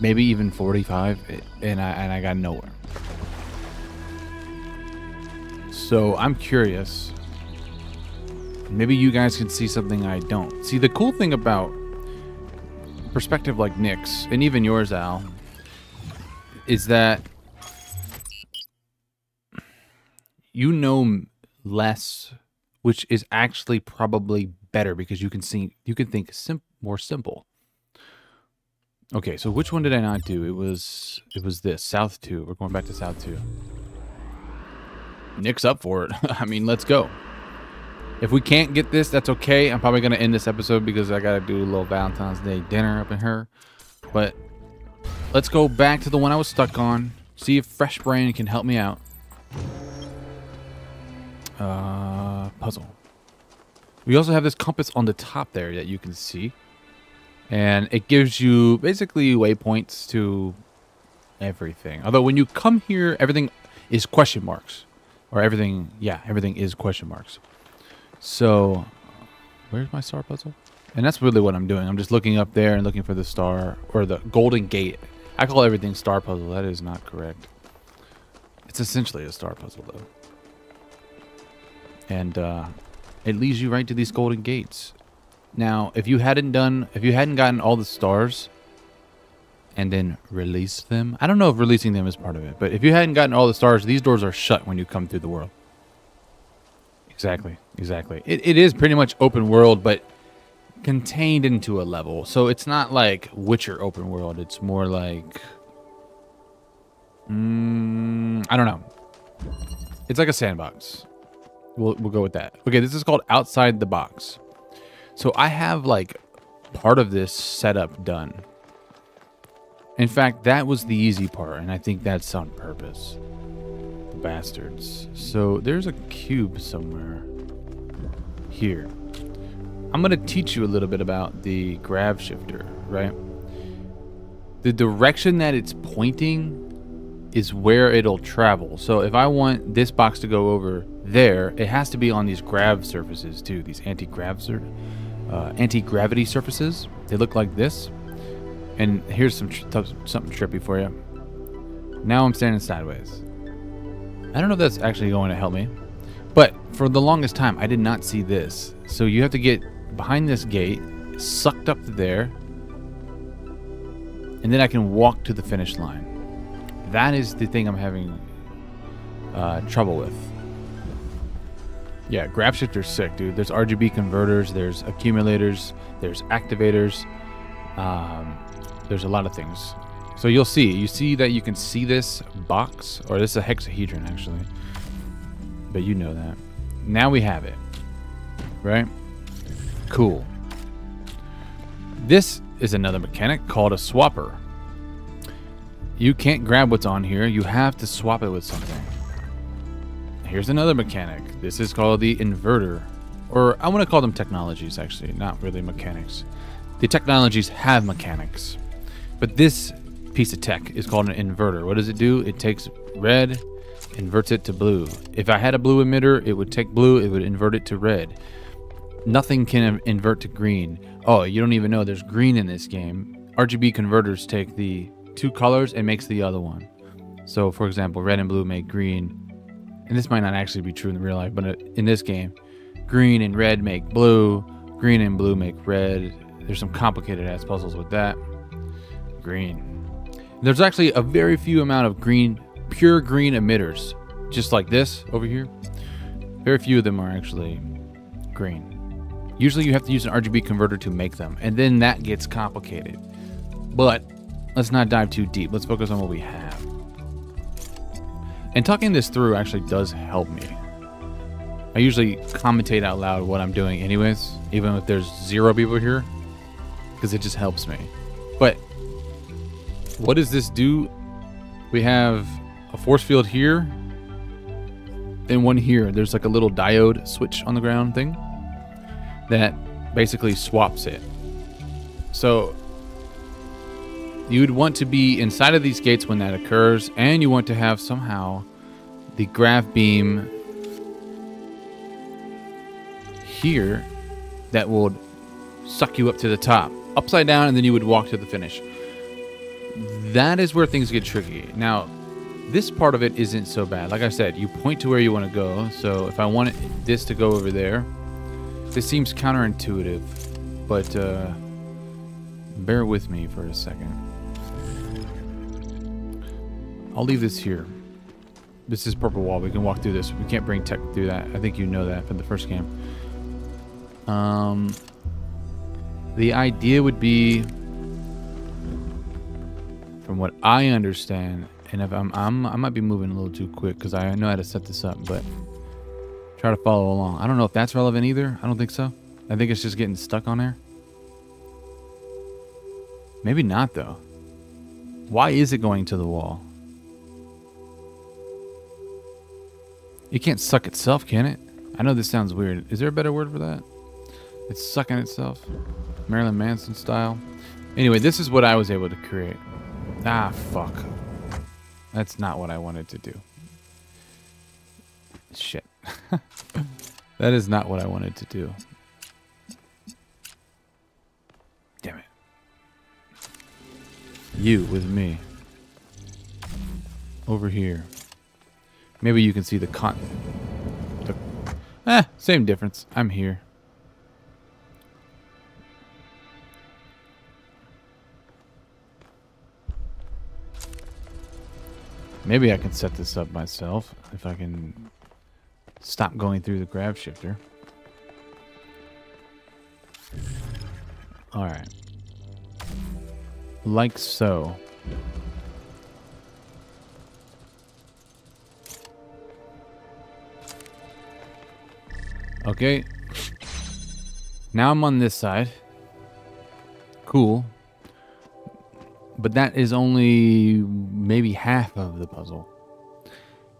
Maybe even 45, and I got nowhere. So I'm curious. Maybe you guys can see something I don't. See, the cool thing about perspective like Nick's, and even yours, Al, is that you know less which is actually probably better because you can think more simple. Okay, so which one did I not do? It was this South 2. We're going back to South 2. Nick's up for it. I mean, let's go. If we can't get this, that's okay. I'm probably going to end this episode because I got to do a little Valentine's Day dinner up in her. But let's go back to the one I was stuck on. See if Fresh Brain can help me out. Puzzle. We also have this compass on the top there that you can see. And it gives you basically waypoints to everything. Although when you come here, everything is question marks. Or everything is question marks. So, where's my star puzzle? And that's really what I'm doing. I'm just looking up there and looking for the star, or the golden gate. I call everything star puzzle. That is not correct. It's essentially a star puzzle, though. And it leads you right to these golden gates. Now, if you hadn't gotten all the stars and then released them, I don't know if releasing them is part of it, but if you hadn't gotten all the stars, these doors are shut when you come through the world. Exactly. It is pretty much open world, but contained into a level. So it's not like Witcher open world. It's more like, I don't know. It's like a sandbox. We'll go with that. Okay, this is called Outside the Box. So I have like part of this setup done. In fact, that was the easy part, and I think that's on purpose. Bastards. So there's a cube somewhere here. I'm going to teach you a little bit about the grav shifter, right? The direction that it's pointing is where it'll travel. So if I want this box to go over there, it has to be on these grav surfaces too, these anti-gravity surfaces. They look like this. And here's something trippy for you. Now I'm standing sideways. I don't know if that's actually going to help me, but for the longest time, I did not see this. So you have to get behind this gate, sucked up to there, and then I can walk to the finish line. That is the thing I'm having trouble with. Yeah, grav shifter's sick, dude. There's RGB converters, there's accumulators, there's activators, there's a lot of things. So you see that you can see this box, or this is a hexahedron actually, but you know that. Now we have it, right? Cool. This is another mechanic called a swapper. You can't grab what's on here, you have to swap it with something. Here's another mechanic. This is called the inverter, or I want to call them technologies actually, not really mechanics. The technologies have mechanics, but this piece of tech is called an inverter. What does it do? It takes red, inverts it to blue. If I had a blue emitter, it would take blue, it would invert it to red. Nothing can invert to green. Oh, you don't even know there's green in this game. RGB converters take the two colors and makes the other one. So for example, red and blue make green. And this might not actually be true in real life, but in this game, green and red make blue, green and blue make red. There's some complicated ass puzzles with that. Green. There's actually a very few amount of green, pure green emitters, just like this over here. Very few of them are actually green. Usually you have to use an RGB converter to make them, and then that gets complicated. But let's not dive too deep. Let's focus on what we have. And talking this through actually does help me. I usually commentate out loud what I'm doing anyways, even if there's 0 people here, because it just helps me. But what does this do? We have a force field here and one here. There's like a little diode switch on the ground thing that basically swaps it. So you'd want to be inside of these gates when that occurs, and you want to have somehow the grav beam here that will suck you up to the top, upside down, and then you would walk to the finish. That is where things get tricky. Now, this part of it isn't so bad. Like I said, you point to where you want to go. So if I want this to go over there, this seems counterintuitive, but bear with me for a second. I'll leave this here. This is purple wall. We can walk through this. We can't bring tech through that. I think you know that from the first game. The idea would be, from what I understand, and if I might be moving a little too quick because I know how to set this up, but try to follow along. I don't know if that's relevant either. I don't think so. I think it's just getting stuck on there. Maybe not though. Why is it going to the wall? It can't suck itself, can it? I know this sounds weird. Is there a better word for that? It's sucking itself. Marilyn Manson style. Anyway, this is what I was able to create. Ah, fuck. That's not what I wanted to do. Shit. That is not what I wanted to do. Damn it. You with me. Over here. Maybe you can see the same difference. I'm here. Maybe I can set this up myself if I can stop going through the grab shifter. All right. Like so. Okay. Now I'm on this side. Cool. But that is only maybe half of the puzzle.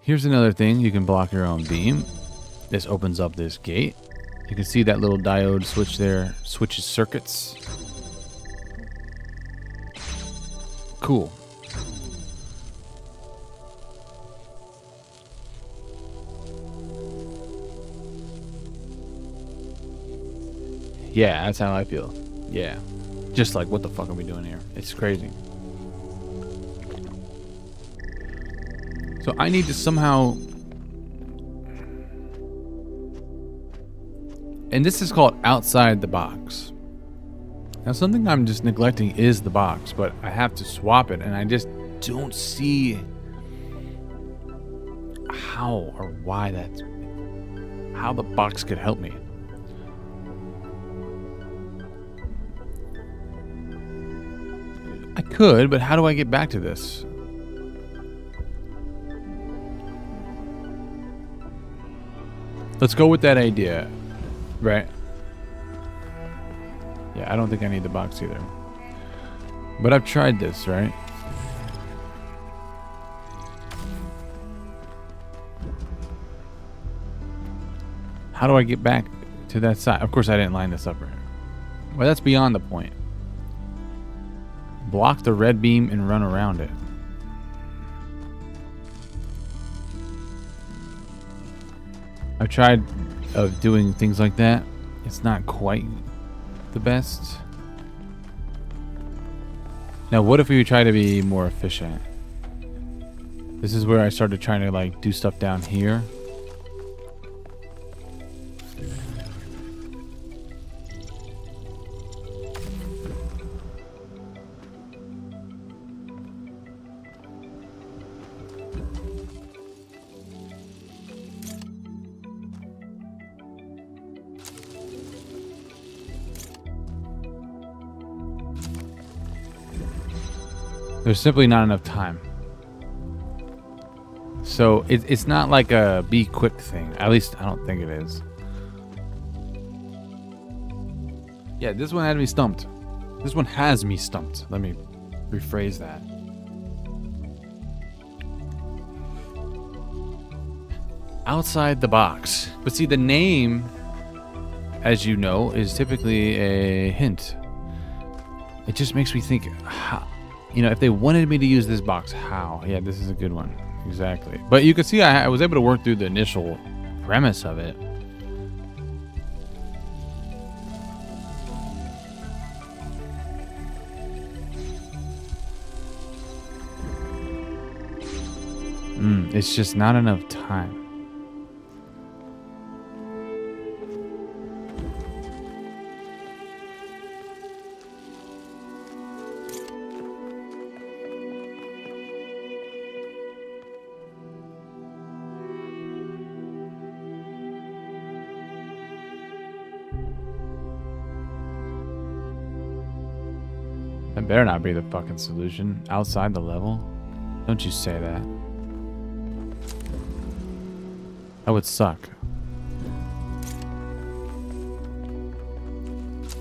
Here's another thing. You can block your own beam. This opens up this gate. You can see that little diode switch there. Switches circuits. Cool. Yeah, that's how I feel. Yeah. Just like, what the fuck are we doing here? It's crazy. So I need to somehow... And this is called outside the box. Now something I'm just neglecting is the box, but I have to swap it, and I just don't see how or why that's... how the box could help me. I could, but how do I get back to this? Let's go with that idea, right? Yeah, I don't think I need the box either. But I've tried this, right? How do I get back to that side? Of course, I didn't line this up right. Well, that's beyond the point. Block the red beam and run around it. I've tried doing things like that. It's not quite the best. Now, what if we try to be more efficient? This is where I started trying to like do stuff down here. There's simply not enough time. So it's not like a be quick thing. At least I don't think it is. Yeah, this one had me stumped. This one has me stumped. Let me rephrase that. Outside the box. But see, the name, as you know, is typically a hint. It just makes me think, how, you know, if they wanted me to use this box, how? Yeah, this is a good one. Exactly. But you can see I was able to work through the initial premise of it. It's just not enough time. That better not be the fucking solution. Outside the level? Don't you say that. That would suck.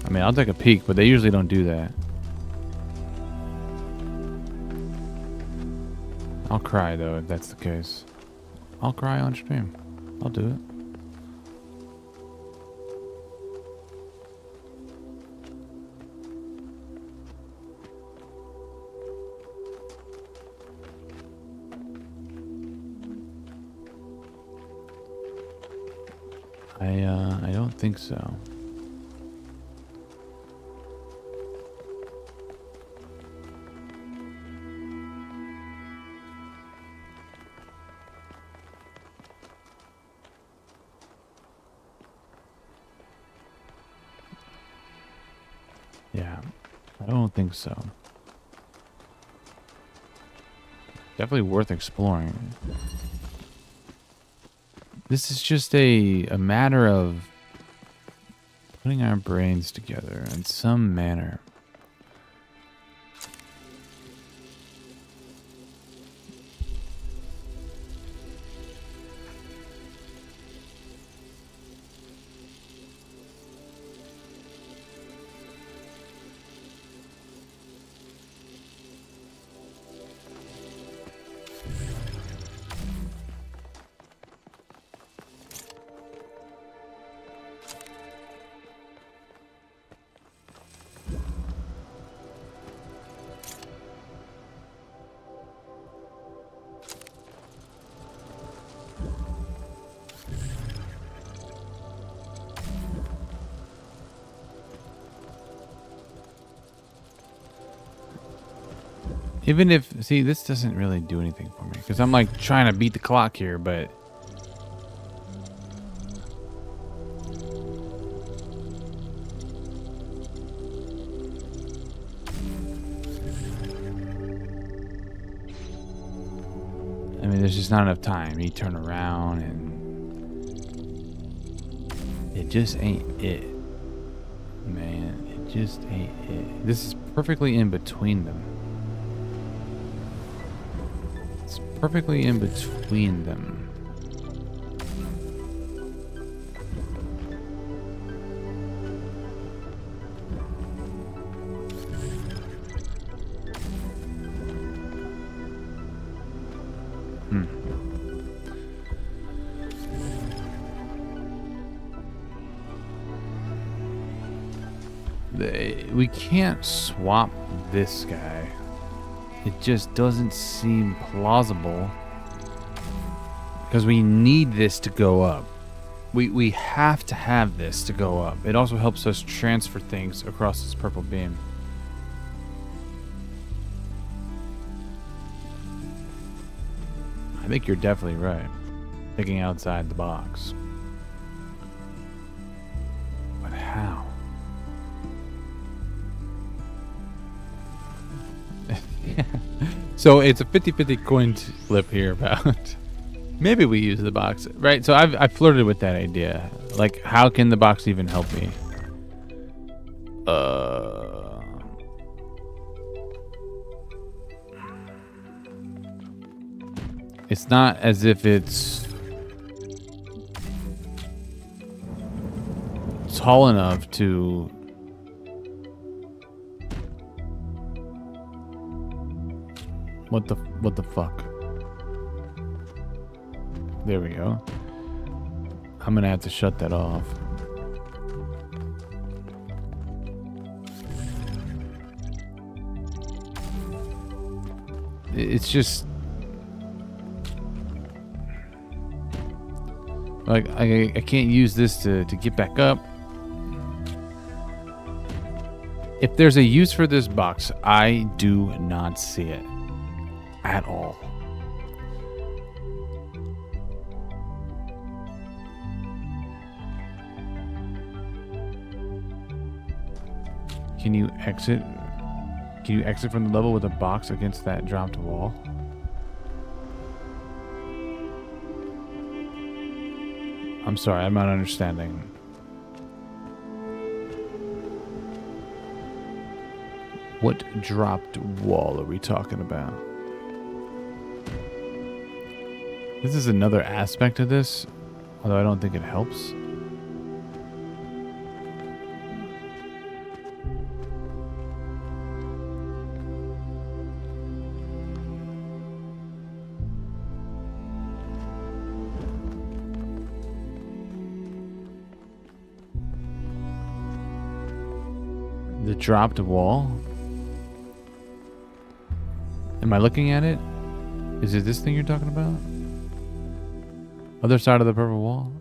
I mean, I'll take a peek, but they usually don't do that. I'll cry, though, if that's the case. I'll cry on stream. I'll do it. I don't think so. Yeah, I don't think so. Definitely worth exploring. This is just a matter of putting our brains together in some manner. Even if, see, this doesn't really do anything for me because I'm like trying to beat the clock here, but I mean, there's just not enough time. You turn around and it just ain't it, man. It just ain't it. This is perfectly in between them. Perfectly in between them. We can't swap this guy. It just doesn't seem plausible because we need this to go up. We have to have this to go up. It also helps us transfer things across this purple beam. I think you're definitely right. Thinking outside the box. But how? So it's a 50-50 coin flip here about maybe we use the box, right? So I've flirted with that idea. Like, how can the box even help me? It's not as if it's tall enough to What the fuck? There we go. I'm gonna have to shut that off. It's just like I can't use this to get back up. If there's a use for this box, I do not see it at all. Can you exit? Can you exit from the level with a box against that dropped wall? I'm sorry, I'm not understanding. What dropped wall are we talking about? This is another aspect of this, although I don't think it helps. The dropped wall? Am I looking at it? Is it this thing you're talking about? Other side of the purple wall?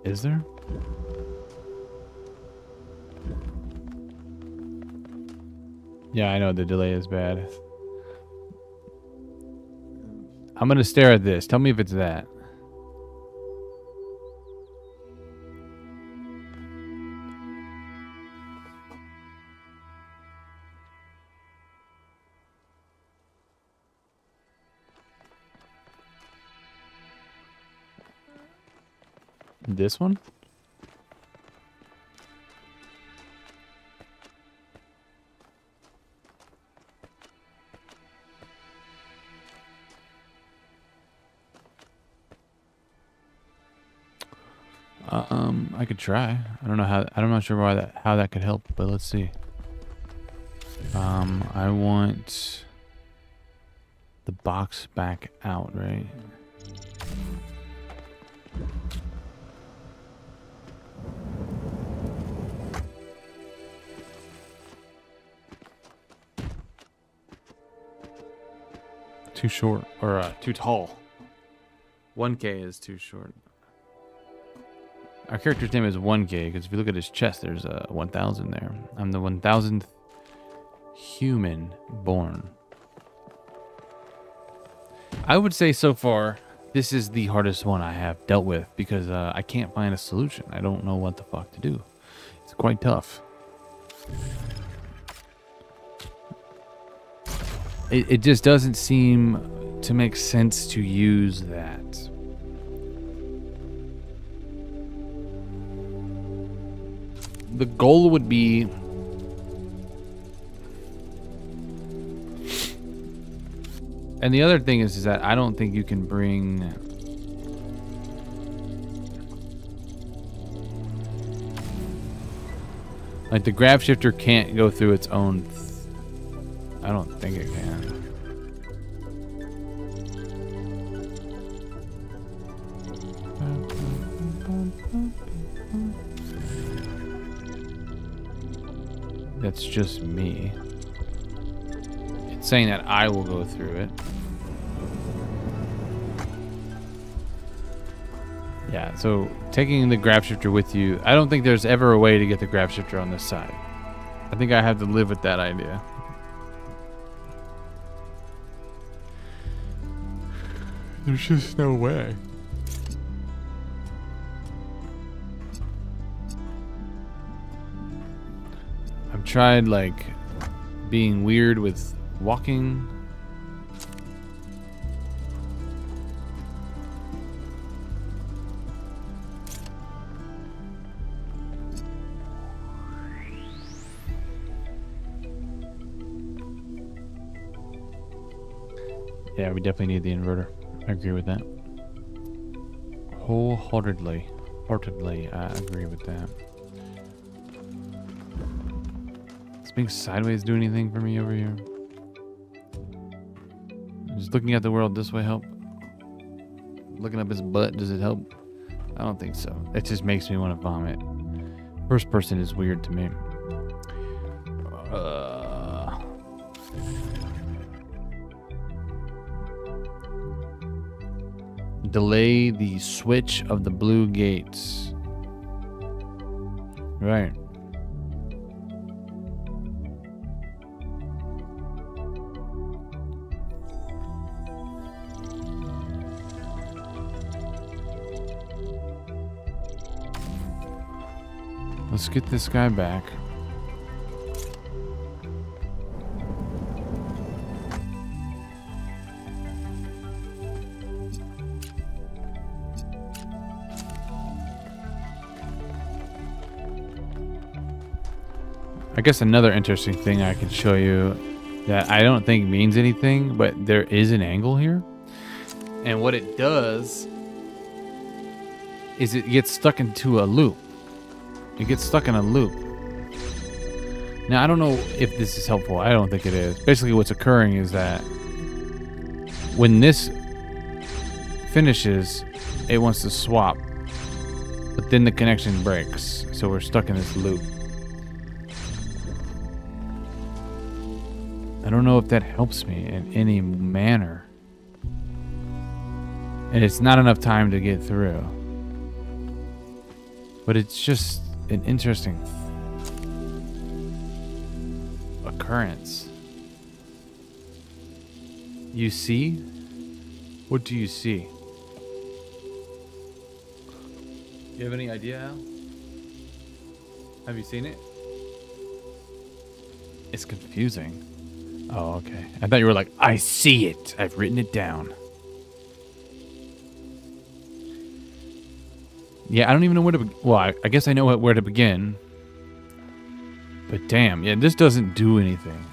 Is there? Yeah, I know the delay is bad. I'm gonna stare at this. Tell me if it's that. This one? I could try. I don't know how. I'm not sure how that could help, but let's see. I want the box back out, right? Too short or too tall. 1K is too short. Our character's name is 1K because if you look at his chest, there's a 1000 there. I'm the 1000th human born. I would say so far, this is the hardest one I have dealt with because I can't find a solution. I don't know what the fuck to do. It's quite tough. It just doesn't seem to make sense to use that. The goal would be and the other thing is that I don't think you can bring like the grab shifter can't go through its own I don't think it can. That's just me. It's saying that I will go through it. Yeah, so taking the grab shifter with you, I don't think there's ever a way to get the grab shifter on this side. I think I have to live with that idea. There's just no way. I've tried like being weird with walking. Yeah, we definitely need the inverter. I agree with that. Wholeheartedly. I agree with that. Does being sideways do anything for me over here? Just looking at the world this way help? Looking up his butt, does it help? I don't think so. It just makes me want to vomit. First person is weird to me. Delay the switch of the blue gates. Right. Let's get this guy back. I guess another interesting thing I can show you that I don't think means anything, but there is an angle here. And what it does is it gets stuck into a loop. It gets stuck in a loop. Now, I don't know if this is helpful. I don't think it is. Basically, what's occurring is that when this finishes, it wants to swap. But then the connection breaks. So we're stuck in this loop. I don't know if that helps me in any manner. And it's not enough time to get through. But it's just an interesting occurrence. You see? What do you see? You have any idea, Al? Have you seen it? It's confusing. Oh, okay. I thought you were like, I see it. I've written it down. Yeah, I don't even know where to begin. Well, I guess I know where to begin. But damn, yeah, this doesn't do anything.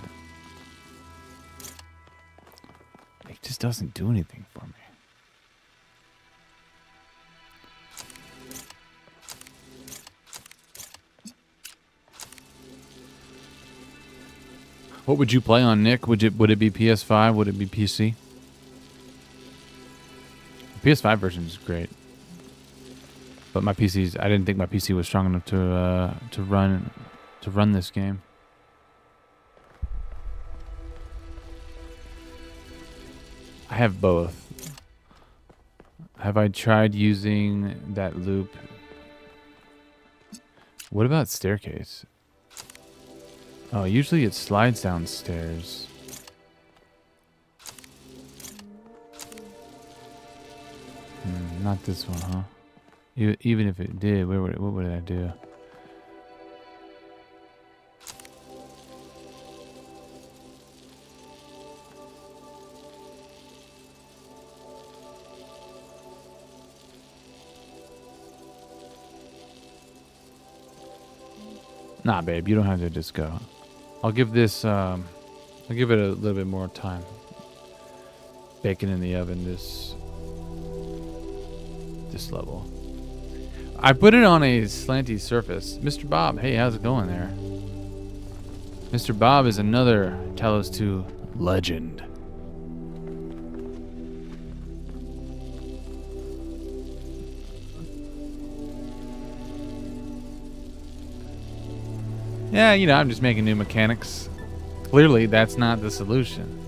It just doesn't do anything for me. What would you play on, Nick? Would it be PS5? Would it be PC? The PS5 version is great, but my PC's. I didn't think my PC was strong enough to run this game. I have both. Have I tried using that loop? What about staircase? Oh, usually it slides downstairs. Not this one, huh? Even if it did, what would I do? Nah, babe, you don't have to just go. I'll give this, I'll give it a little bit more time. Bacon in the oven, this level. I put it on a slanty surface. Mr. Bob, hey, how's it going there? Mr. Bob is another Talos 2 legend. Yeah, you know, I'm just making new mechanics. Clearly, that's not the solution.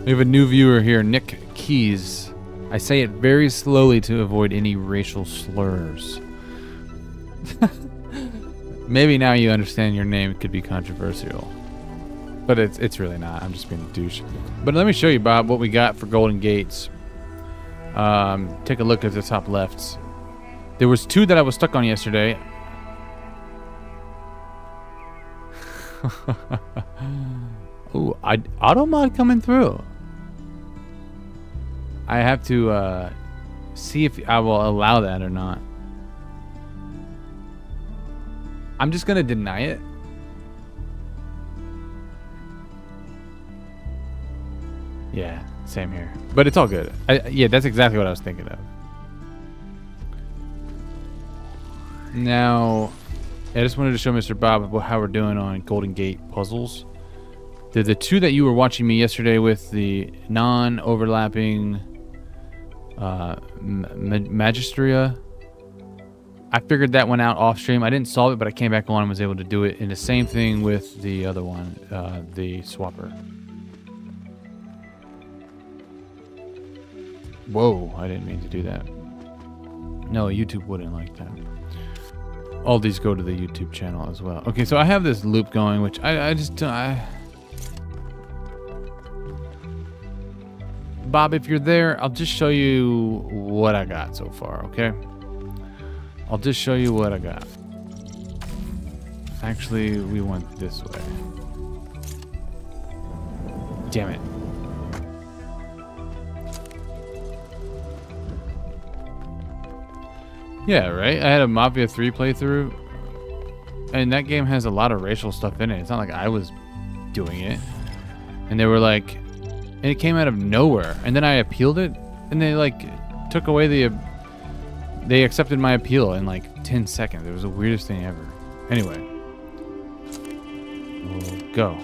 We have a new viewer here, Nick Keys. I say it very slowly to avoid any racial slurs. Maybe now you understand your name could be controversial. But it's really not. I'm just being a douche. But let me show you, Bob, what we got for Golden Gates. Take a look at the top left. There was 2 that I was stuck on yesterday. Ooh, auto mod coming through. I have to see if I will allow that or not. I'm just gonna deny it. Yeah, same here. But it's all good. Yeah, that's exactly what I was thinking of. Now, I just wanted to show Mr. Bob how we're doing on Golden Gate puzzles. The 2 that you were watching me yesterday with, the non-overlapping Magistria, I figured that one out off stream. I didn't solve it, but I came back on and was able to do it. And the same thing with the other one, the swapper. Whoa, I didn't mean to do that. No, YouTube wouldn't like that. All these go to the YouTube channel as well. Okay, so I have this loop going, which Bob, if you're there, I'll just show you what I got so far, okay? I'll just show you what I got. Actually, we went this way. Damn it. Yeah, right? I had a Mafia 3 playthrough, and that game has a lot of racial stuff in it. It's not like I was doing it. And they were like, and it came out of nowhere. And then I appealed it, and they like took away they accepted my appeal in like 10 seconds. It was the weirdest thing ever. Anyway, we'll go.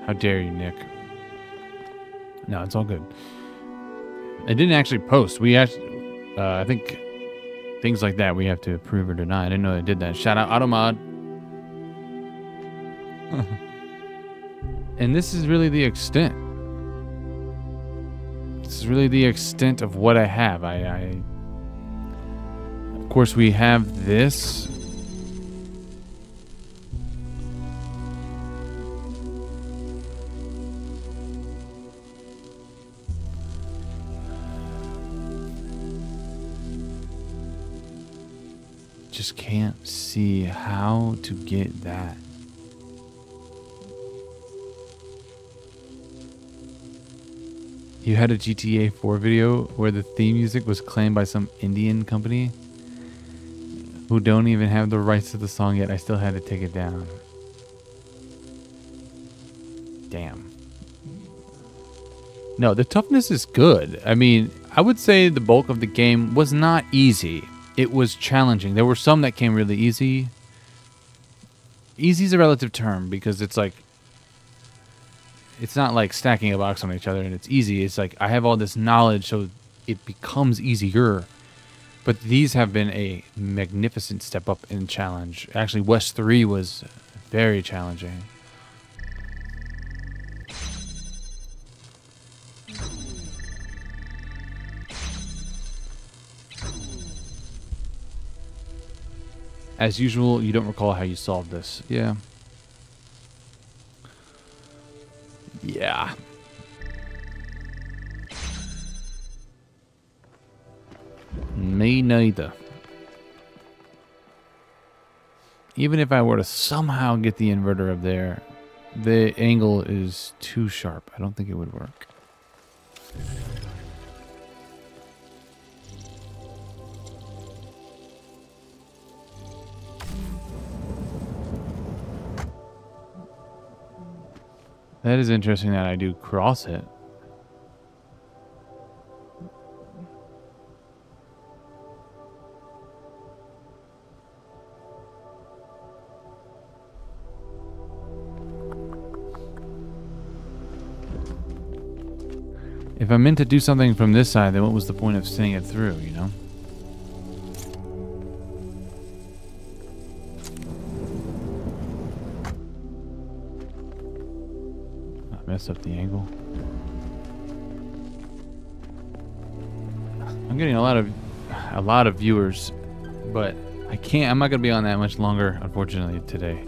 How dare you, Nick? No, it's all good. I didn't actually post. We actually, I think things like that we have to approve or deny. I didn't know I did that. Shout out Automod. And this is really the extent. This is really the extent of what I have. Of course, we have this. Just can't see how to get that. You had a GTA 4 video where the theme music was claimed by some Indian company who don't even have the rights to the song yet. I still had to take it down. Damn. No, the toughness is good. I mean, I would say the bulk of the game was not easy. It was challenging. There were some that came really easy. Easy is a relative term because it's like, it's not like stacking a box on each other and it's easy. It's like I have all this knowledge, so it becomes easier. But these have been a magnificent step up in challenge. Actually, West 3 was very challenging. As usual, you don't recall how you solved this. Yeah. Yeah. Me neither. Even if I were to somehow get the inverter up there, the angle is too sharp. I don't think it would work. That is interesting that I do cross it. If I meant to do something from this side, then what was the point of seeing it through, you know? Mess up the angle. I'm getting a lot of viewers, but I'm not gonna be on that much longer, unfortunately, today.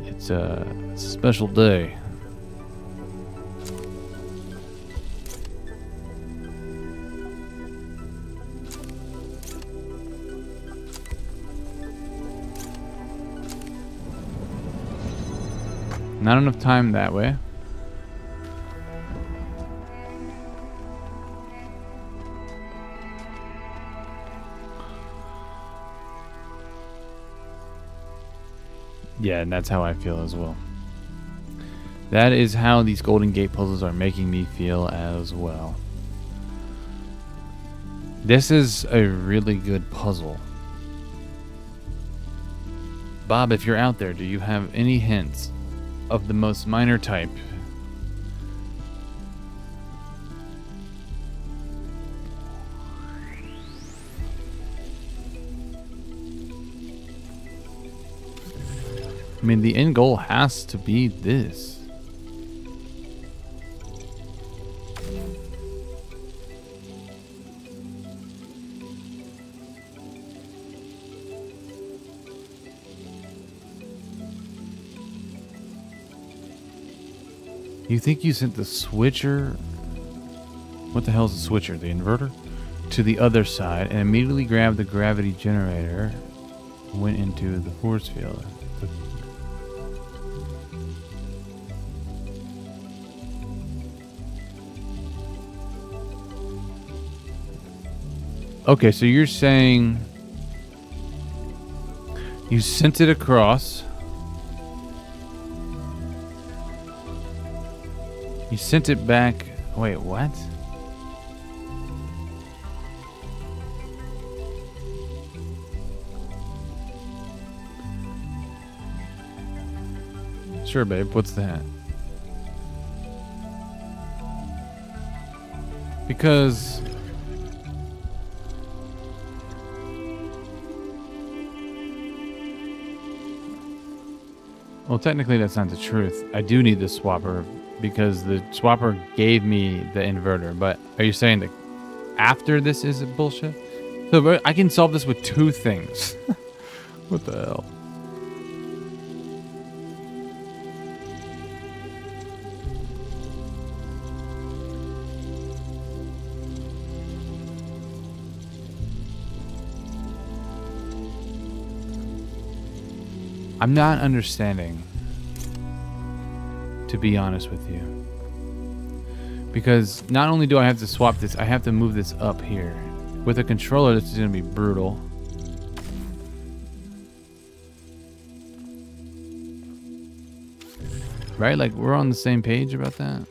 It's a special day. Not enough time that way. Yeah, and that's how I feel as well. That is how these Golden Gate puzzles are making me feel as well. This is a really good puzzle. Bob, if you're out there, do you have any hints of the most minor type? I mean, the end goal has to be this. You think you sent the switcher? What the hell is the switcher? The inverter? To the other side and immediately grabbed the gravity generator and went into the force field. Okay, so you're saying you sent it across. You sent it back. Wait, what? Sure, babe. What's that? Because well, technically that's not the truth. I do need the swapper because the swapper gave me the inverter. But are you saying that after this is bullshit? So I can solve this with two things. What the hell? I'm not understanding, to be honest with you. Because not only do I have to swap this, I have to move this up here. With a controller, this is going to be brutal. Right? Like, we're on the same page about that?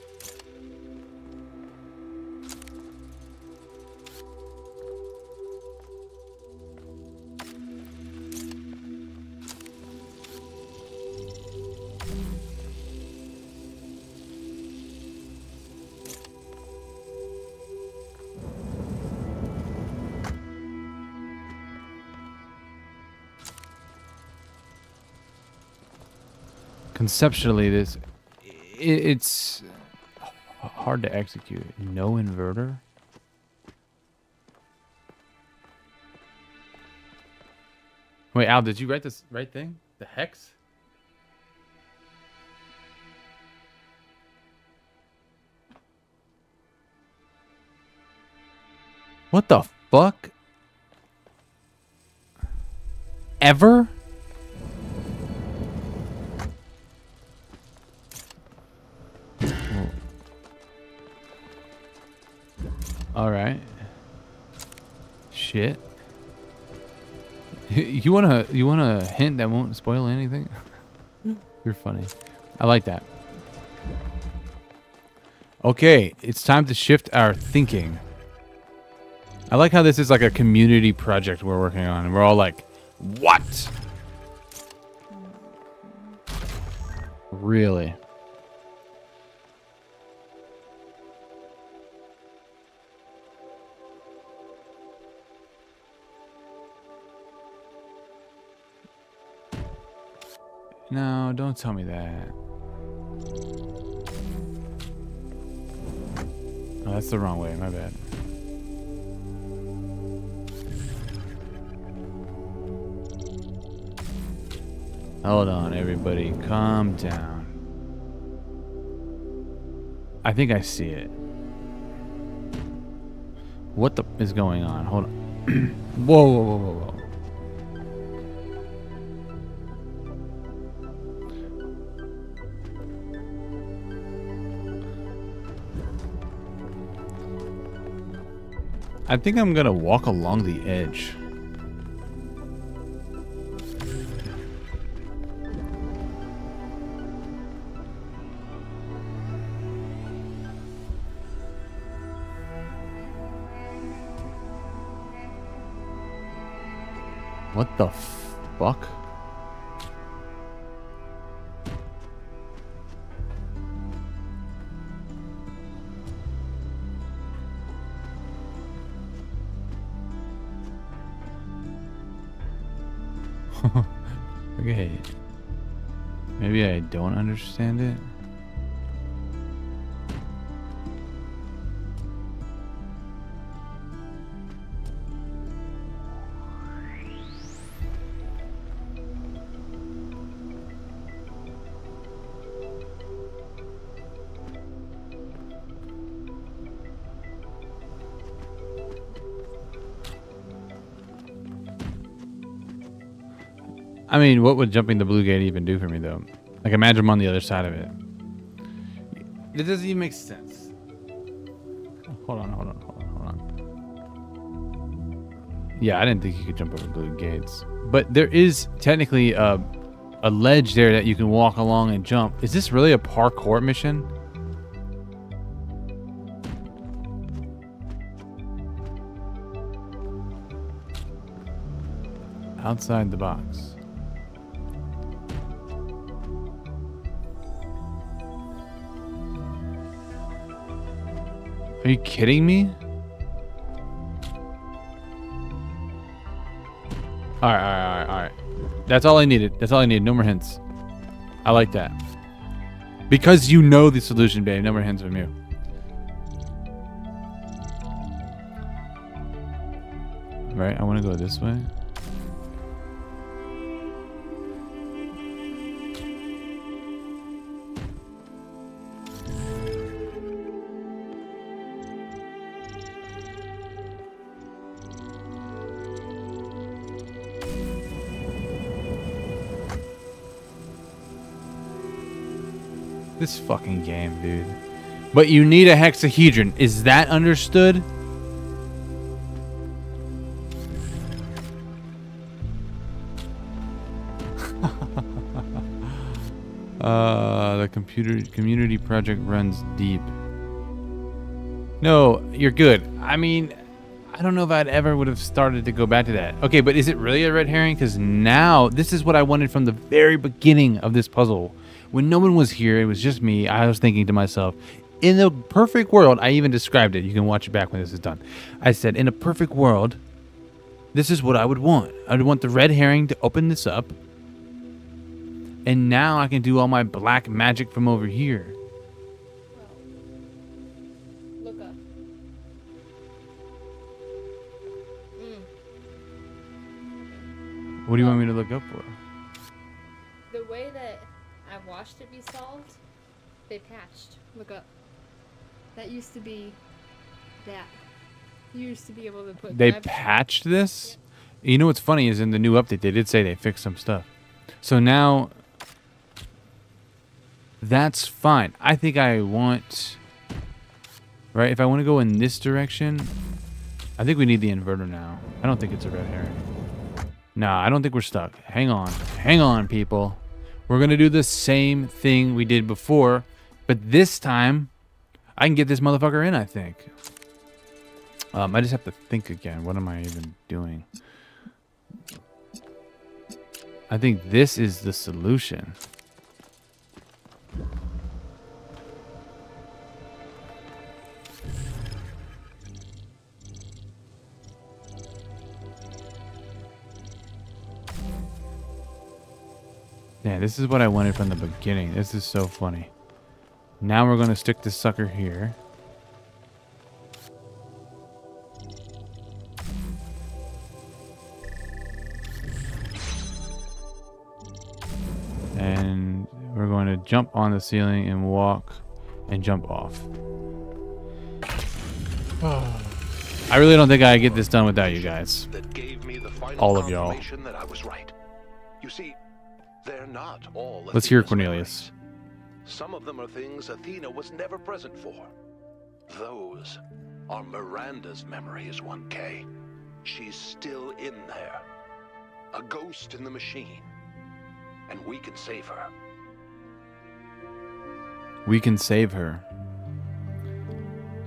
Conceptually, it's hard to execute. No inverter? Wait, Al, did you write this right thing? The hex? What the fuck? Ever? All right. Shit. You want a hint that won't spoil anything? You're funny. I like that. Okay, it's time to shift our thinking. I like how this is like a community project we're working on, and we're all like, "What?" Really? No, don't tell me that. Oh, that's the wrong way. My bad. Hold on, everybody. Calm down. I think I see it. What the is going on? Hold on. Whoa, whoa, whoa, whoa, whoa. I think I'm gonna walk along the edge. What the fuck? Okay. Maybe I don't understand it. I mean, what would jumping the blue gate even do for me, though? Like, imagine I'm on the other side of it. It doesn't even make sense. Hold on. Yeah, I didn't think you could jump over blue gates. But there is technically a ledge there that you can walk along and jump. Is this really a parkour mission? Outside the box. Are you kidding me? All right. That's all I needed. That's all I needed. No more hints. I like that. Because you know the solution, babe. No more hints from you. Right, I want to go this way. This fucking game, dude. But you need a hexahedron. Is that understood? The community project runs deep. No, you're good. I mean, I don't know if I'd ever would have started to go back to that. Okay, but is it really a red herring? Because now, this is what I wanted from the very beginning of this puzzle. When no one was here, it was just me. I was thinking to myself, in a perfect world, I even described it. You can watch it back when this is done. I said, in a perfect world, this is what I would want. I would want the red herring to open this up. And now I can do all my black magic from over here. Well, look up. What do you want me to look up for? The way that I watched it be solved, they patched. Look up. That used to be that. You used to be able to put. They patched this? Yep. You know what's funny is in the new update, they did say they fixed some stuff. So now, that's fine. I think I want, right? If I want to go in this direction, I think we need the inverter now. I don't think it's a red herring. Nah, I don't think we're stuck. Hang on. Hang on, people. We're going to do the same thing we did before, but this time, I can get this motherfucker in, I think. I just have to think again. What am I even doing? I think this is the solution. Yeah, this is what I wanted from the beginning. This is so funny. Now we're going to stick this sucker here. And we're going to jump on the ceiling and walk and jump off. I really don't think I get this done without you guys. That gave me the final all of y'all. That I was right. You see, they're not all. Let's hear Athena's Cornelius. memories. Some of them are things Athena was never present for. Those are Miranda's memories, 1K. She's still in there. A ghost in the machine. And we can save her. We can save her.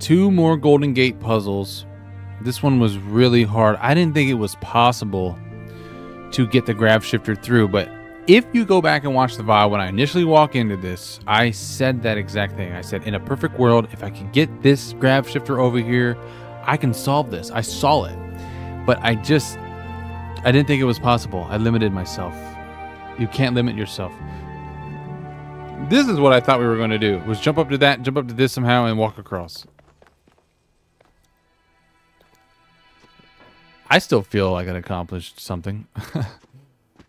2 more Golden Gate puzzles. This one was really hard. I didn't think it was possible to get the grav shifter through, but if you go back and watch the VOD, when I initially walk into this, I said that exact thing. I said, in a perfect world, if I could get this grav shifter over here, I can solve this. I saw it. But I didn't think it was possible. I limited myself. You can't limit yourself. This is what I thought we were going to do, was jump up to that, jump up to this somehow, and walk across. I still feel like I accomplished something.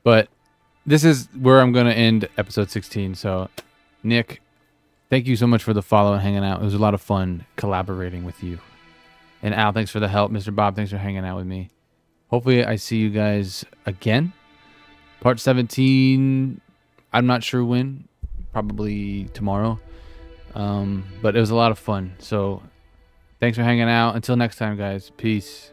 But this is where I'm going to end episode 16. So, Nick, thank you so much for the follow and hanging out. It was a lot of fun collaborating with you. And Al, thanks for the help. Mr. Bob, thanks for hanging out with me. Hopefully I see you guys again. Part 17, I'm not sure when. Probably tomorrow. But it was a lot of fun. So, thanks for hanging out. Until next time, guys. Peace.